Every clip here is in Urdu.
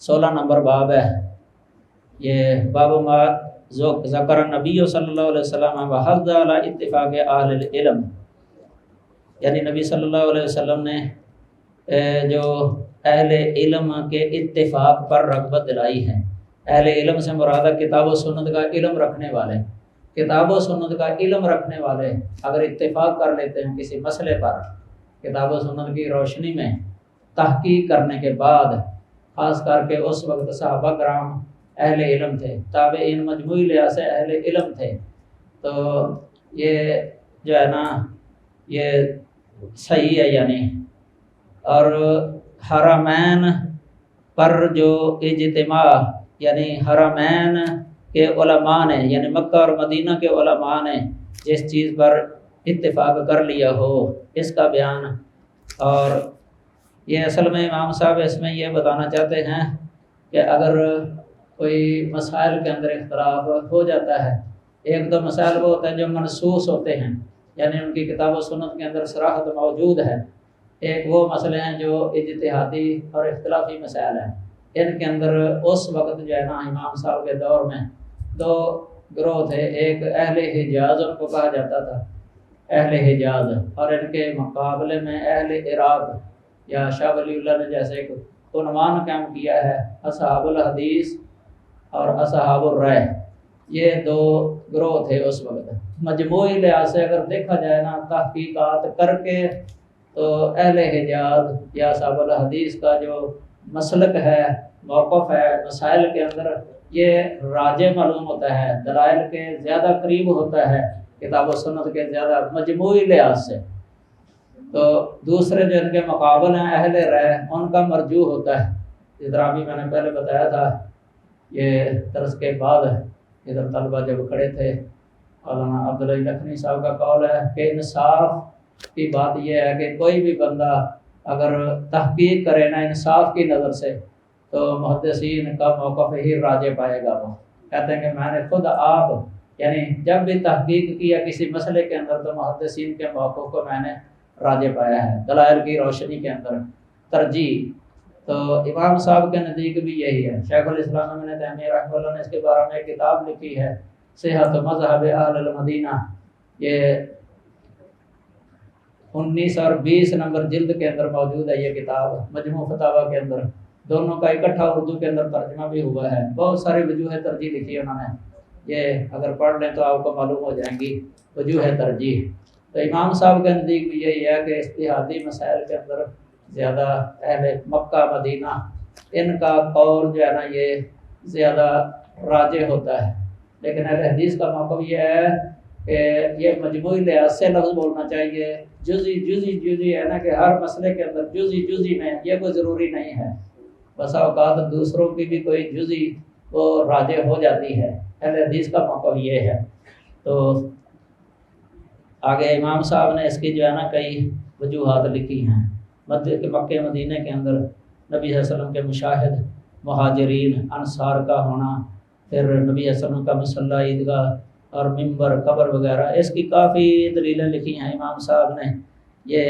16 نمبر باب ہے یہ، باب ما ذکر نبی صلی اللہ علیہ وسلم وحض علی اتفاق اہل العلم، یعنی نبی صلی اللہ علیہ وسلم نے جو اہل علم کے اتفاق پر رغبت دلائی ہے۔ اہل علم سے مراد کتاب و سنت کا علم رکھنے والے، کتاب و سنت کا علم رکھنے والے اگر اتفاق کر لیتے ہیں کسی مسئلے پر، کتاب و سنت کی روشنی میں تحقیق کرنے کے بعد، خاص کر کے اس وقت صحابہ کرام اہل علم تھے، تابعین مجموعی لحاظ سے اہل علم تھے، تو یہ جو ہے نا یہ صحیح ہے یعنی۔ اور حرمین پر جو اجتماع، یعنی حرمین کے علماء نے، یعنی مکہ اور مدینہ کے علماء نے جس چیز پر اتفاق کر لیا ہو اس کا بیان۔ اور یہ اصل میں امام صاحب اس میں یہ بتانا چاہتے ہیں کہ اگر کوئی مسائل کے اندر اختلاف ہو جاتا ہے، ایک دو مسائل وہ ہوتے ہیں جو منصوص ہوتے ہیں، یعنی ان کی کتاب و سنت کے اندر صراحت موجود ہے، ایک وہ مسئلے ہیں جو اجتہادی اور اختلافی مسائل ہیں، ان کے اندر اس وقت جو ہے نا امام صاحب کے دور میں دو گروہ تھے، ایک اہل حجاز ان کو کہا جاتا تھا، اہل حجاز، اور ان کے مقابلے میں اہل عراق یا شاہ ولی اللہ نے جیسے ایک عنوان قائم کیا ہے اصحاب الحدیث اور اصحاب الرائے، یہ دو گروہ تھے اس وقت۔ مجموعی لحاظ سے اگر دیکھا جائے نا تحقیقات کر کے، تو اہل حجاز یا اصحاب الحدیث کا جو مسلک ہے، موقف ہے مسائل کے اندر، یہ راجع معلوم ہوتا ہے، دلائل کے زیادہ قریب ہوتا ہے کتاب و سنت کے زیادہ مجموعی لحاظ سے۔ تو دوسرے جو ان کے مقابل ہیں اہل رائے، ان کا مرجوح ہوتا ہے، جس طرح ابھی میں نے پہلے بتایا تھا، یہ درس کے بعد ادھر طلبہ جب کھڑے تھے، مولانا عبداللہ لکھنوی صاحب کا قول ہے کہ انصاف کی بات یہ ہے کہ کوئی بھی بندہ اگر تحقیق کرے نا انصاف کی نظر سے، تو محدثین کا موقف ہی راجع پائے گا۔ وہ کہتے ہیں کہ میں نے خود آپ یعنی جب بھی تحقیق کیا کسی مسئلے کے اندر، تو محدثین کے موقف کو میں نے راجع پایا ہے، دلائل کی روشنی کے اندر ترجیح۔ تو امام صاحب کے نزدیک بھی یہی ہے۔ شیخ الاسلام ابن تیمیہ رحمہ اللہ نے اس کے بارے میں ایک کتاب لکھی ہے صحت مذہب اہل المدینہ، یہ 19 اور 20 نمبر جلد کے اندر موجود ہے یہ کتاب، مجموع فتاوی کے اندر، دونوں کا اکٹھا اردو کے اندر ترجمہ بھی ہوا ہے، بہت ساری وجوہ ترجیح لکھی ہے انہوں نے، یہ اگر پڑھ لیں تو آپ کو معلوم ہو جائیں گی وجوہ ترجیح۔ تو امام صاحب کے نزدیک بھی یہی ہے کہ اجتہادی مسائل کے اندر زیادہ اہل مکہ مدینہ ان کا قول جو ہے نا یہ زیادہ راجع ہوتا ہے، لیکن اہل حدیث کا موقف یہ ہے کہ یہ مجموعی لحاظ سے لفظ بولنا چاہیے، جزی ہے نا کہ ہر مسئلے کے اندر جزی میں یہ کوئی ضروری نہیں ہے، بسا اوقات دوسروں کی بھی کوئی جزی وہ راجع ہو جاتی ہے، اہل حدیث کا موقف یہ ہے۔ تو آگے امام صاحب نے اس کی جو ہے نا کئی وجوہات لکھی ہیں، مکہ مدینہ کے اندر نبی صلی اللہ علیہ وسلم کے مشاہد، مہاجرین انصار کا ہونا، پھر نبی صلی اللہ علیہ وسلم کا مصلی عیدگاہ اور ممبر قبر وغیرہ، اس کی کافی دلیلیں لکھی ہیں امام صاحب نے۔ یہ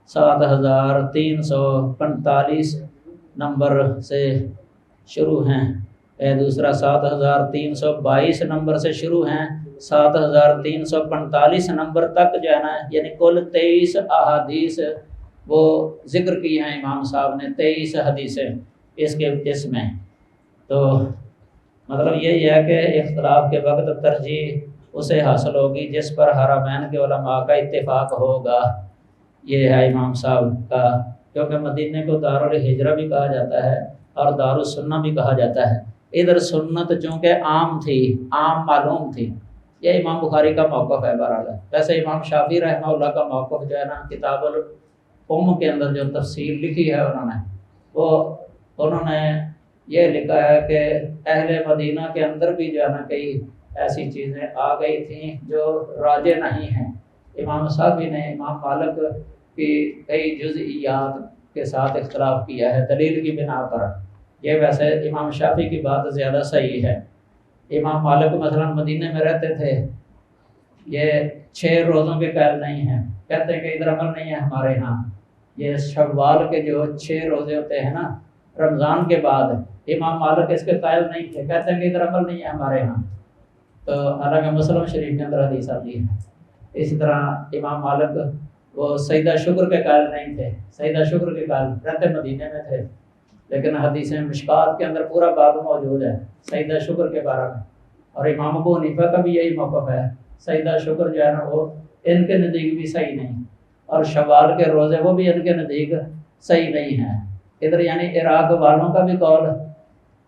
7345 نمبر سے شروع ہیں، دوسرا 7322 نمبر سے شروع ہیں، 7345 نمبر تک جو ہے نا یعنی کل 23 احادیث وہ ذکر کی ہیں امام صاحب نے، 23 حدیثیں اس میں۔ تو مطلب یہی ہے کہ اختلاف کے وقت ترجیح اسے حاصل ہوگی جس پر حرمین کے علماء کا اتفاق ہوگا، یہ ہے امام صاحب کا، کیونکہ مدینہ کو دار الہجرہ بھی کہا جاتا ہے اور دار السنہ بھی کہا جاتا ہے۔ ادھر سنت چونکہ عام تھی، عام معلوم تھی، یہ امام بخاری کا موقف ہے بہرحال۔ ویسے امام شافعی رحمہ اللہ کا موقف جو ہے نا کتاب الام کے اندر جو تفصیل لکھی ہے انہوں نے یہ لکھا ہے کہ اہل مدینہ کے اندر بھی جو ہے نا کئی ایسی چیزیں آ گئی تھیں جو راجع نہیں ہیں۔ امام صاحبی نے امام مالک کی کئی جزئیات کے ساتھ اختلاف کیا ہے دلیل کی بنا پر، یہ ویسے امام شافعی کی بات زیادہ صحیح ہے۔ امام مالک مثلا مدینہ میں رہتے تھے، یہ 6 روزوں کے قائل نہیں ہیں، کہتے ہیں کہ ادھر عمل نہیں ہے ہمارے ہاں، یہ شوال کے جو 6 روزے ہوتے ہیں نا رمضان کے بعد امام مالک اس کے قائل نہیں تھے، کہتے ہیں کہ ادھر عمل نہیں ہے ہمارے ہاں، تو حالانکہ مسلم شریف کے اندر حدیث آتی ہے۔ اسی طرح امام مالک وہ سجدہ شکر کے قائل نہیں تھے، سجدہ شکر کے قائل رہتے مدینے میں تھے، لیکن حدیث مشکات کے اندر پورا باب موجود ہے سجدہ شکر کے بارے میں، اور امام ابو حنیفہ کا بھی یہی موقف ہے، سجدہ شکر جو ہے نا وہ ان کے نزدیک بھی صحیح نہیں، اور شوال کے روزے وہ بھی ان کے نزدیک صحیح نہیں ہیں۔ ادھر یعنی عراق والوں کا بھی قول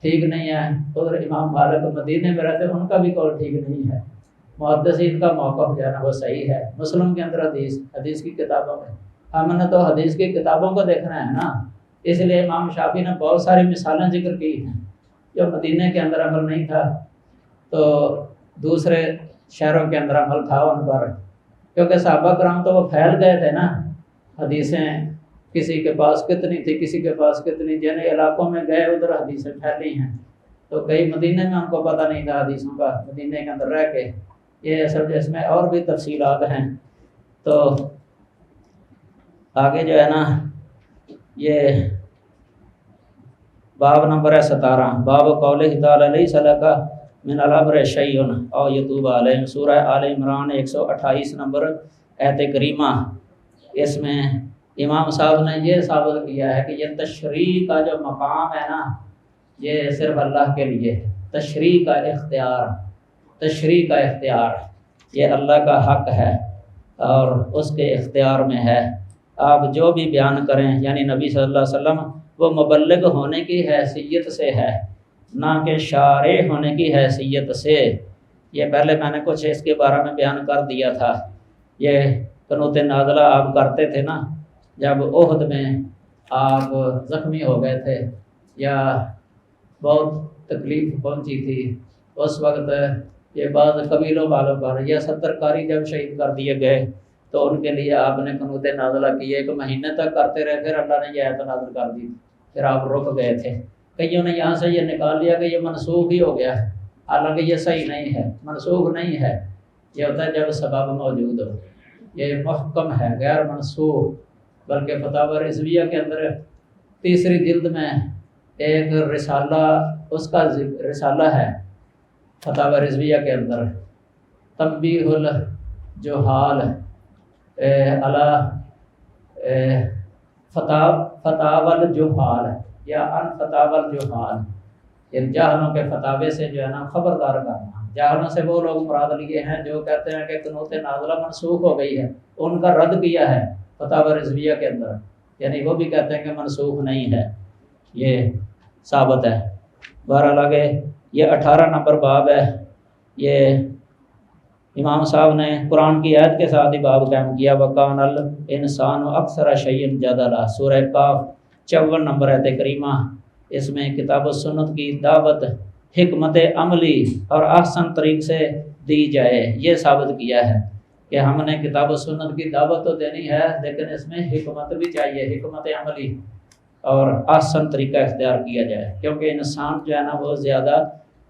ٹھیک نہیں ہے، ادھر امام مالک مدینے میں رہتے ان کا بھی قول ٹھیک نہیں ہے۔ محدثین کا موقف جو ہے نا وہ صحیح ہے۔ مسلم کے اندر حدیث کی کتابوں میں ہم نے تو حدیث کی کتابوں کو دیکھنا ہے نا، اس لیے امام شافعی نے بہت ساری مثالیں ذکر کی ہیں۔ جو مدینے کے اندر عمل نہیں تھا تو دوسرے شہروں کے اندر عمل تھا ان پر، کیونکہ صحابہ کرام تو وہ پھیل گئے تھے نا، حدیثیں کسی کے پاس کتنی تھی کسی کے پاس کتنی، جن علاقوں میں گئے ادھر حدیثیں پھیلی ہیں، تو کئی مدینے میں ان کو پتہ نہیں تھا حدیثوں کا، مدینے کے اندر رہ کے یہ اصل اس میں اور بھی تفصیلات ہیں۔ تو آگے جو ہے نا یہ باب نمبر ہے 17، باب قولہ تعالی لیس لک من الامر شیء او یتوب علیہم، سورہ آل عمران 128 نمبر آیت کریمہ۔ اس میں امام صاحب نے یہ ثابت کیا ہے کہ یہ تشریع کا جو مقام ہے نا یہ صرف اللہ کے لیے، تشریع کا اختیار، تشریع کا اختیار یہ اللہ کا حق ہے اور اس کے اختیار میں ہے۔ آپ جو بھی بیان کریں، یعنی نبی صلی اللہ علیہ وسلم وہ مبلغ ہونے کی حیثیت سے ہے، نہ کہ شارع ہونے کی حیثیت سے۔ یہ پہلے میں نے کچھ اس کے بارے میں بیان کر دیا تھا۔ یہ قنوت نازلہ آپ کرتے تھے نا جب احد میں آپ زخمی ہو گئے تھے یا بہت تکلیف پہنچی تھی، اس وقت یہ بعض قبیلوں والوں پر یا 70 قاری جب شہید کر دیے گئے تو ان کے لیے آپ نے قنوت نازلہ کی، 1 مہینے تک کرتے رہے، پھر اللہ نے یہ آیت نازل کر دی، پھر آپ رک گئے تھے۔ کئیوں نے یہاں سے یہ نکال لیا کہ یہ منسوخ ہی ہو گیا ہے، حالانکہ یہ صحیح نہیں ہے، منسوخ نہیں ہے، یہ ہوتا ہے جب سبب موجود ہو، یہ محکم ہے غیر منسوخ۔ بلکہ فتاوی رضویہ کے اندر 3 جلد میں ایک رسالہ، اس کا رسالہ ہے فتاوی رضویہ کے اندر، تنبیہ الجہال علی فتاوی الجہال یا ان فتاوی الجہال، ان جاہلوں کے فتاوے سے جو ہے نا خبردار کرنا۔ جاہلوں سے وہ لوگ مراد لیے ہیں جو کہتے ہیں کہ قنوت نازلہ منسوخ ہو گئی ہے، ان کا رد کیا ہے فتاوی رضویہ کے اندر، یعنی وہ بھی کہتے ہیں کہ منسوخ نہیں ہے، یہ ثابت ہے۔ بہرحال آگے یہ 18 نمبر باب ہے، یہ امام صاحب نے قرآن کی آیت کے ساتھ ہی باب قائم کیا، وَقَانَ الْإِنسَانُ أَكْثَرَ شَيْءٍ جَدَلًا، سورہ کاف 54 نمبر آیت کریمہ۔ اس میں کتاب و سنت کی دعوت حکمت عملی اور احسن طریق سے دی جائے، یہ ثابت کیا ہے کہ ہم نے کتاب و سنت کی دعوت تو دینی ہے، لیکن اس میں حکمت بھی چاہیے، حکمت عملی، اور احسن طریقہ اختیار کیا جائے، کیونکہ انسان جو ہے نا وہ زیادہ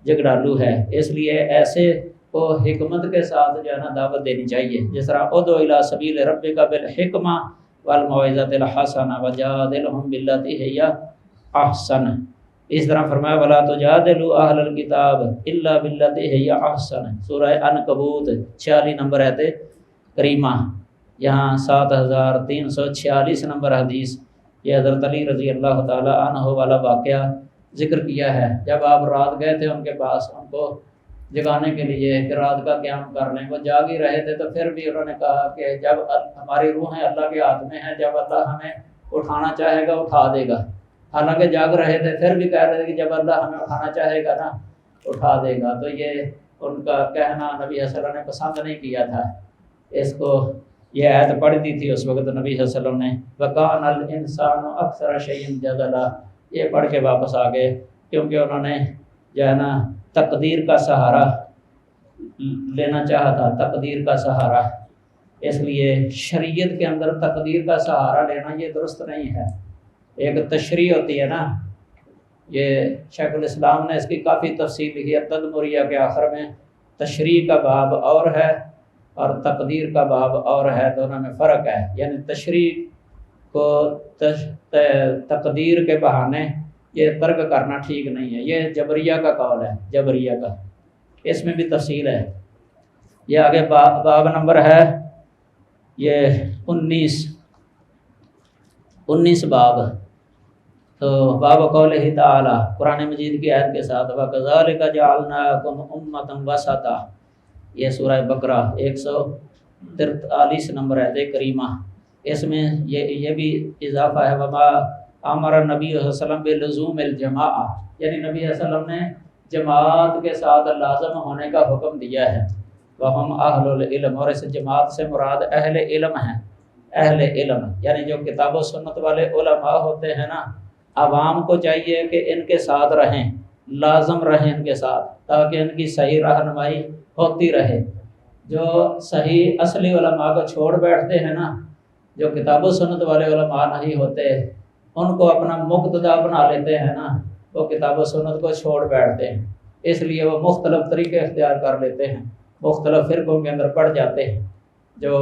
جھگڑالو ہے، اس لیے ایسے کو حکمت کے ساتھ جو ہے نا دعوت دینی چاہیے، جس طرح ادعو الی سبیل ربک بالحکمہ والموعظۃ الحسنہ وجادلہم باللتی ہی احسن۔ اس طرح فرمایا ولا تجادلوا اہل الکتاب الا باللتی ہی احسن، سورہ عنکبوت 46 نمبر آیت کریمہ۔ یہاں 7346 نمبر حدیث، یہ حضرت علی رضی اللہ تعالی عنہ والا واقعہ ذکر کیا ہے۔ جب آپ رات گئے تھے ان کے پاس ان کو جگانے کے لیے کہ رات کا قیام کر لیں، وہ جاگ ہی رہے تھے، تو پھر بھی انہوں نے کہا کہ جب ہماری روحیں اللہ کے ہاتھ میں ہیں، جب اللہ ہمیں اٹھانا چاہے گا اٹھا دے گا، حالانکہ جاگ رہے تھے پھر بھی کہہ رہے تھے کہ جب اللہ ہمیں اٹھانا چاہے گا نا اٹھا دے گا۔ تو یہ ان کا کہنا نبی صلی اللہ علیہ وسلم نے پسند نہیں کیا تھا، اس کو یہ آیت پڑھ دی تھی اس وقت نبی صلی اللہ علیہ وسلم نے، وَقَانَ الْإِنسَانُ أَكْثَرَ شَيْءٍ جَدَلًا، یہ پڑھ کے واپس آ گئے، کیونکہ انہوں نے جو ہے نا تقدیر کا سہارا لینا چاہا تھا، تقدیر کا سہارا۔ اس لیے شریعت کے اندر تقدیر کا سہارا لینا یہ درست نہیں ہے۔ ایک تشریع ہوتی ہے نا، یہ شیخ الاسلام نے اس کی کافی تفصیل لکھی ہے تدمریہ کے آخر میں، تشریع کا باب اور ہے اور تقدیر کا باب اور ہے، دونوں میں فرق ہے۔ یعنی تشریع کو تقدیر کے بہانے یہ ترک کرنا ٹھیک نہیں ہے، یہ جبریہ کا قول ہے، جبریہ کا، اس میں بھی تفصیل ہے۔ یہ آگے باب نمبر ہے یہ 19 باب، تو باب قولہ تعالی، قرآن مجید کی آیت کے ساتھ وَكَذَلِكَ جَعَلْنَاكُمْ أُمَّةً وَسَطًا، یہ سورہ بقرہ 143 نمبر آیت کریمہ، اس میں یہ بھی اضافہ ہے وما امر نبی صلی اللہ علیہ وسلم بلزوم الجماعہ، یعنی نبی صلی اللہ علیہ وسلم نے جماعت کے ساتھ لازم ہونے کا حکم دیا ہے۔ وہم اہل العلم، اور اس جماعت سے مراد اہل علم ہیں، اہل علم یعنی جو کتاب و سنت والے علماء ہوتے ہیں نا، عوام کو چاہیے کہ ان کے ساتھ رہیں، لازم رہیں ان کے ساتھ، تاکہ ان کی صحیح رہنمائی ہوتی رہے۔ جو صحیح اصلی علماء کو چھوڑ بیٹھتے ہیں نا، جو کتاب و سنت والے علماء نہیں ہوتے، ان کو اپنا مقتدا بنا لیتے ہیں نا، وہ کتاب و سنت کو چھوڑ بیٹھتے ہیں، اس لیے وہ مختلف طریقے اختیار کر لیتے ہیں، مختلف فرقوں کے اندر پڑ جاتے ہیں، جو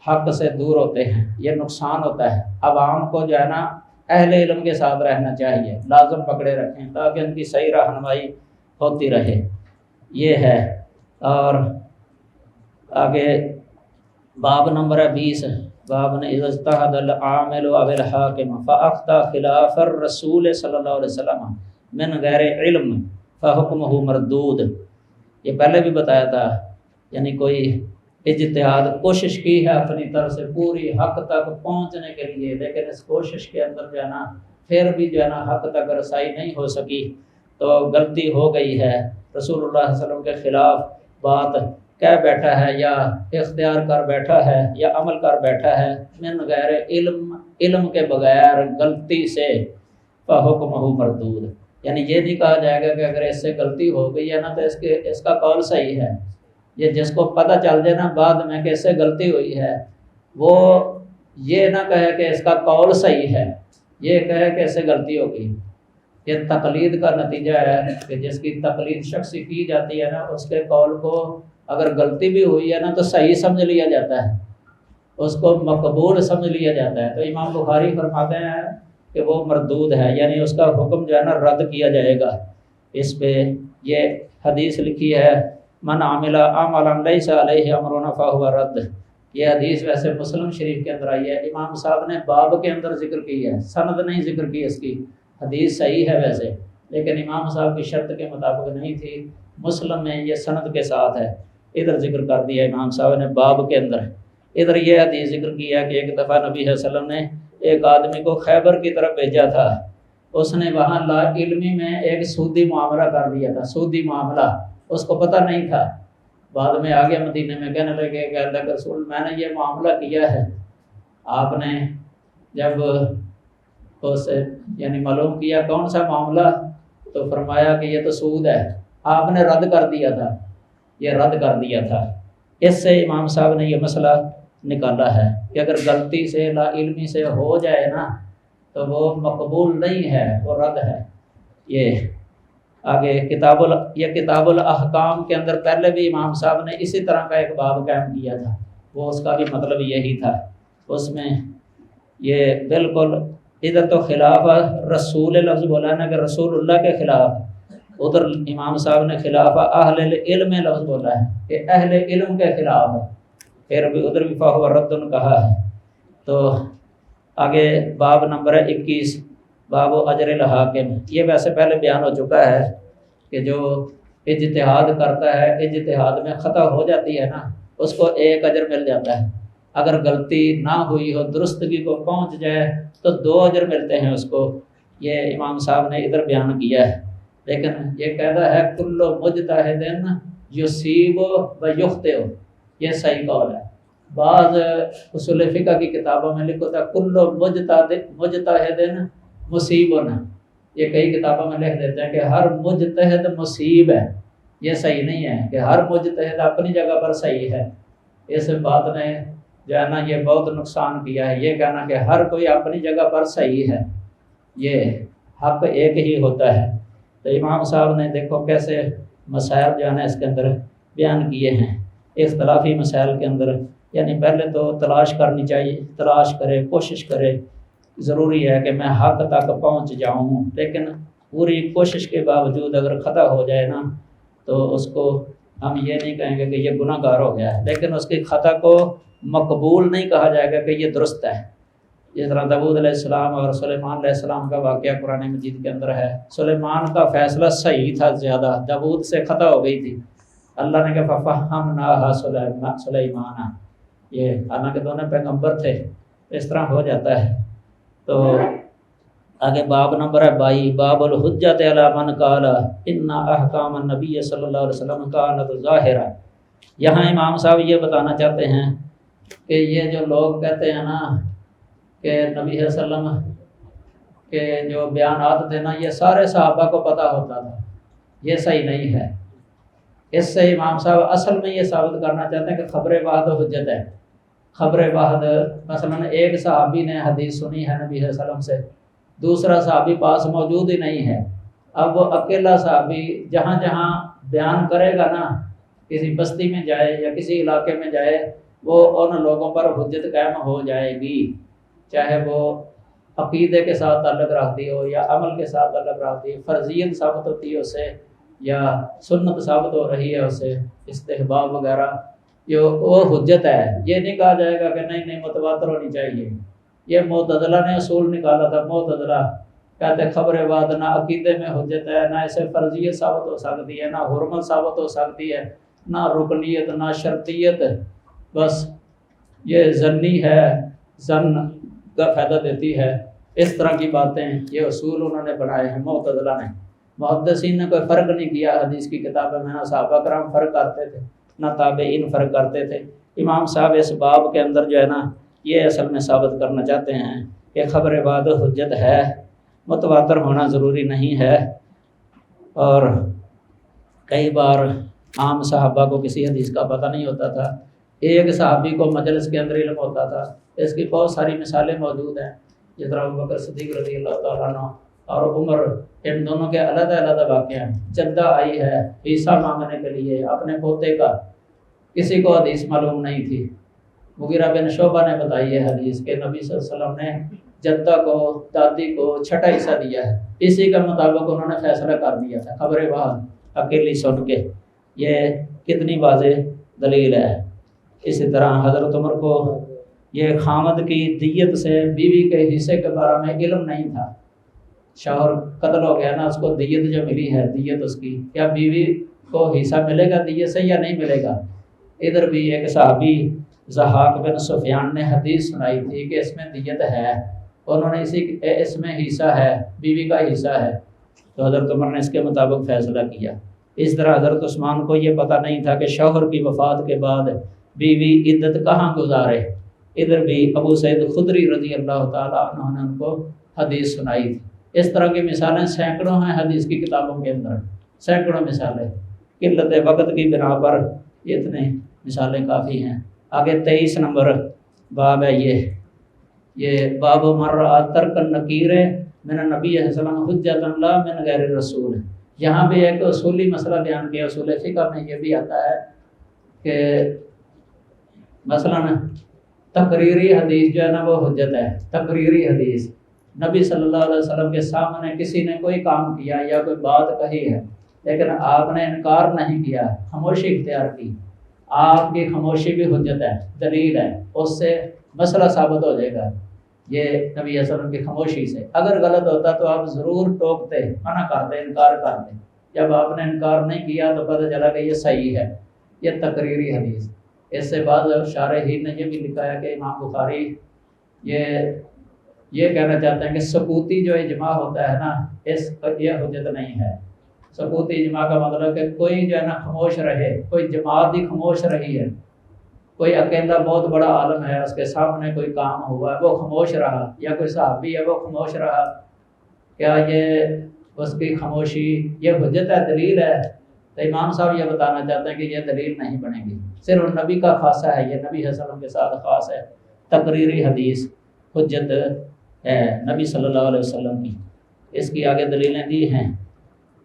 حق سے دور ہوتے ہیں۔ یہ نقصان ہوتا ہے۔ عوام کو جو ہے نا اہل علم کے ساتھ رہنا چاہیے، لازم پکڑے رکھیں تاکہ ان کی صحیح رہنمائی ہوتی رہے، یہ ہے۔ اور آگے باب نمبر 20، باب نے اذا اجتہد العامل او الحاکم فاخطا خلاف الرسول صلی اللہ علیہ وسلم من غیر علم فحکمہ مردود، یہ پہلے بھی بتایا تھا، یعنی کوئی اجتہاد کوشش کی ہے اپنی طرف سے پوری حق تک پہنچنے کے لیے، لیکن اس کوشش کے اندر جو ہے نا پھر بھی جو ہے نا حق تک رسائی نہیں ہو سکی، تو غلطی ہو گئی ہے، رسول اللہ صلی اللہ علیہ وسلم کے خلاف بات کہہ بیٹھا ہے یا اختیار کر بیٹھا ہے یا عمل کر بیٹھا ہے، من غیر علم کے بغیر غلطی سے، فحکمہ مردود، یعنی یہ نہیں کہا جائے گا کہ اگر اس سے غلطی ہو گئی ہے نا تو اس کا قول صحیح ہے۔ یہ جس کو پتہ چل جائے نا بعد میں کہ اس سے غلطی ہوئی ہے، وہ یہ نہ کہے کہ اس کا قول صحیح ہے، یہ کہے کہ اس سے غلطی ہو گئی۔ یہ تقلید کا نتیجہ ہے کہ جس کی تقلید شخصی کی جاتی ہے نا، اس کے قول کو اگر غلطی بھی ہوئی ہے نا تو صحیح سمجھ لیا جاتا ہے، اس کو مقبول سمجھ لیا جاتا ہے۔ تو امام بخاری فرماتے ہیں کہ وہ مردود ہے، یعنی اس کا حکم جو ہے نا رد کیا جائے گا۔ اس پہ یہ حدیث لکھی ہے من عمل عملا لیس علیہ امرنا فہو رد، یہ حدیث ویسے مسلم شریف کے اندر آئی ہے، امام صاحب نے باب کے اندر ذکر کی ہے، سند نہیں ذکر کی اس کی، حدیث صحیح ہے ویسے، لیکن امام صاحب کی شرط کے مطابق نہیں تھی، مسلم میں یہ سند کے ساتھ ہے، ادھر ذکر کر دیا امام صاحب نے باب کے اندر۔ ادھر یہ حدیث ذکر کیا کہ ایک دفعہ نبی صلی اللہ علیہ وسلم نے ایک آدمی کو خیبر کی طرف بھیجا تھا، اس نے وہاں لا علمی میں ایک سودی معاملہ کر دیا تھا، سودی معاملہ، اس کو پتہ نہیں تھا، بعد میں آگے مدینے میں کہنے لگے کہ اللہ کے رسول میں نے یہ معاملہ کیا ہے۔ آپ نے جب اسے یعنی معلوم کیا کون سا معاملہ، تو فرمایا کہ یہ تو سود ہے، آپ نے رد کر دیا تھا، یہ رد کر دیا تھا۔ اس سے امام صاحب نے یہ مسئلہ نکالا ہے کہ اگر غلطی سے لا علمی سے ہو جائے نا تو وہ مقبول نہیں ہے، وہ رد ہے۔ یہ آگے یہ کتاب الاحکام کے اندر پہلے بھی امام صاحب نے اسی طرح کا ایک باب قائم کیا تھا، وہ اس کا بھی مطلب یہی تھا، اس میں یہ بالکل ادھر تو خلاف رسول لفظ بولا نا کہ رسول اللہ کے خلاف، ادھر امام صاحب نے خلاف اہل علم لفظ بولا ہے کہ اہل علم کے خلاف ہے، پھر بھی ادھر بھی فہو رد کہا ہے۔ تو آگے باب نمبر 21، باب اجر الحاکم، یہ ویسے پہلے بیان ہو چکا ہے کہ جو اجتہاد کرتا ہے، اجتہاد میں خطا ہو جاتی ہے نا، اس کو ایک اجر مل جاتا ہے، اگر غلطی نہ ہوئی ہو، درستگی کو پہنچ جائے تو 2 اجر ملتے ہیں اس کو، یہ امام صاحب نے ادھر بیان کیا ہے۔ لیکن یہ کہتا ہے کل مجتہد یصیب و یخطئ، یہ صحیح قول ہے۔ بعض اصول فقہ کی کتابوں میں لکھو تھا کل مجتہد مصیب، یہ کئی کتابوں میں لکھ دیتے ہیں کہ ہر مجتہد مصیب ہے، یہ صحیح نہیں ہے کہ ہر مجتہد اپنی جگہ پر صحیح ہے۔ اس بات نے جو ہے نا یہ بہت نقصان کیا ہے، یہ کہنا کہ ہر کوئی اپنی جگہ پر صحیح ہے، یہ حق ایک ہی ہوتا ہے۔ تو امام صاحب نے دیکھو کیسے مسائل جو ہے نا اس کے اندر بیان کیے ہیں، اختلافی مسائل کے اندر، یعنی پہلے تو تلاش کرنی چاہیے، تلاش کرے، کوشش کرے ضروری ہے کہ میں حق تک پہنچ جاؤں، لیکن پوری کوشش کے باوجود اگر خطا ہو جائے نا تو اس کو ہم یہ نہیں کہیں گے کہ یہ گناہ گار ہو گیا ہے، لیکن اس کی خطا کو مقبول نہیں کہا جائے گا کہ یہ درست ہے۔ جس طرح داؤد علیہ السلام اور سلیمان علیہ السلام کا واقعہ قرآن مجید کے اندر ہے، سلیمان کا فیصلہ صحیح تھا زیادہ، داؤد سے خطا ہو گئی تھی، اللہ نے کہا فَفَهَّمْنَاهَا سلیمان، یہ حالانکہ دونوں پیغمبر تھے، اس طرح ہو جاتا ہے۔ تو آگے باب نمبر ہے 22، باب الحجت علی من قال ان احکام النبی صلی اللہ علیہ وسلم کانت ظاہرہ۔ یہاں امام صاحب یہ بتانا چاہتے ہیں کہ یہ جو لوگ کہتے ہیں نا کہ نبی صلی اللہ علیہ وسلم کے جو بیانات تھے نا یہ سارے صحابہ کو پتہ ہوتا تھا، یہ صحیح نہیں ہے۔ اس سے امام صاحب اصل میں یہ ثابت کرنا چاہتے ہیں کہ خبر واحد حجت ہے۔ خبر واحد مثلا ایک صحابی نے حدیث سنی ہے نبی صلی اللہ علیہ وسلم سے، دوسرا صحابی پاس موجود ہی نہیں ہے، اب وہ اکیلا صحابی جہاں جہاں بیان کرے گا نا، کسی بستی میں جائے یا کسی علاقے میں جائے، وہ ان لوگوں پر حجت قائم ہو جائے گی، چاہے وہ عقیدے کے ساتھ تعلق رکھتی ہو یا عمل کے ساتھ تعلق رکھتی ہو، فرضیت ثابت ہوتی ہے اسے یا سنت ثابت ہو رہی ہے اسے، استحباب وغیرہ، جو وہ حجت ہے۔ یہ نہیں کہا جائے گا کہ نہیں متواتر ہونی چاہیے۔ یہ معتزلہ نے اصول نکالا تھا، معتزلہ کہتے خبر واحد نہ عقیدے میں حجت ہے، نہ اسے فرضیت ثابت ہو سکتی ہے، نہ حرمت ثابت ہو سکتی ہے، نہ رکنیت، نہ شرطیت، بس یہ ظنی ہے، ظن کا فائدہ دیتی ہے۔ اس طرح کی باتیں، یہ اصول انہوں نے بنائے ہیں معتزلہ نے۔ محدثین نے کوئی فرق نہیں کیا حدیث کی کتابوں میں، نہ صحابہ کرام فرق کرتے تھے نہ تابعین فرق کرتے تھے۔ امام صاحب اس باب کے اندر جو ہے نا یہ اصل میں ثابت کرنا چاہتے ہیں کہ خبر واحد حجت ہے، متواتر ہونا ضروری نہیں ہے۔ اور کئی بار عام صحابہ کو کسی حدیث کا پتہ نہیں ہوتا تھا، ایک صحابی کو مجلس کے اندر علم ہوتا تھا۔ اس کی بہت ساری مثالیں موجود ہیں، جس طرح ابوبکر صدیق رضی اللہ تعالیٰ عنہ اور عمر، ان دونوں کے علیحدہ علیحدہ واقعہ ہیں۔ جدہ آئی ہے عیسیٰ مانگنے کے لیے اپنے پوتے کا، کسی کو حدیث معلوم نہیں تھی، مغیرہ بن شعبہ نے بتائی ہے حدیث کہ نبی صلی اللہ علیہ وسلم نے جدہ کو، دادی کو 6واں حصہ دیا ہے، اسی کے مطابق انہوں نے فیصلہ کر دیا تھا خبر واحد اکیلی سن کے۔ یہ کتنی واضح دلیل ہے۔ اسی طرح حضرت عمر کو یہ خامد کی دیت سے بیوی کے حصے کے بارے میں علم نہیں تھا، شوہر قتل ہو گیا نا، اس کو دیت جو ملی ہے، دیت اس کی، کیا بیوی کو حصہ ملے گا دیت سے یا نہیں ملے گا؟ ادھر بھی ایک صحابی ضحاک بن سفیان نے حدیث سنائی تھی کہ اس میں دیت ہے، انہوں نے اس میں حصہ ہے، بیوی کا حصہ ہے، تو حضرت عمر نے اس کے مطابق فیصلہ کیا۔ اس طرح حضرت عثمان کو یہ پتہ نہیں تھا کہ شوہر کی وفات کے بعد بیوی عدت کہاں گزارے، ادھر بھی ابو سعید خدری رضی اللہ تعالیٰ عنہ نے ان کو حدیث سنائی تھی۔ اس طرح کی مثالیں سینکڑوں ہیں حدیث کی کتابوں کے اندر، سینکڑوں مثالیں، قلت وقت کی بنا پر اتنے مثالیں کافی ہیں۔ آگے 23 نمبر باب ہے یہ باب مر ترک النکیر من النبی صلی اللہ علیہ وسلم حجۃ اللہ من غیر الرسول۔ یہاں بھی ایک اصولی مسئلہ بیان کیا، اصول فقہ میں یہ بھی آتا ہے کہ مثلا تقریری حدیث جو ہے نا وہ حجت ہے۔ تقریری حدیث، نبی صلی اللہ علیہ وسلم کے سامنے کسی نے کوئی کام کیا یا کوئی بات کہی ہے، لیکن آپ نے انکار نہیں کیا، خاموشی اختیار کی، آپ کی خاموشی بھی حجت ہے، دلیل ہے، اس سے مسئلہ ثابت ہو جائے گا یہ نبی صلی اللہ علیہ وسلم کی خاموشی سے۔ اگر غلط ہوتا تو آپ ضرور ٹوکتے، منع کرتے، انکار کرتے، جب آپ نے انکار نہیں کیا تو پتہ چلا کہ یہ صحیح ہے۔ یہ تقریری حدیث۔ اس سے بعد شارحین نے یہ بھی لکھا ہے کہ امام بخاری یہ کہنا چاہتے ہیں کہ سکوتی جو اجماع ہوتا ہے نا، یہ حجت نہیں ہے۔ سکوتی اجماع کا مطلب کہ کوئی جو ہے نا خاموش رہے، کوئی جماعت ہی خاموش رہی ہے، کوئی اکیلا بہت بڑا عالم ہے، اس کے سامنے کوئی کام ہوا ہے وہ خاموش رہا، یا کوئی صحابی ہے وہ خاموش رہا، کیا یہ اس کی خاموشی یہ حجت ہے، دلیل ہے؟ تو امام صاحب یہ بتانا چاہتے ہیں کہ یہ دلیل نہیں بنے گی، صرف نبی کا خاصہ ہے، یہ نبی صلی اللہ علیہ وسلم کے ساتھ خاص ہے۔ تقریری حدیث حجت ہے نبی صلی اللہ علیہ وسلم کی۔ اس کی آگے دلیلیں دی ہیں۔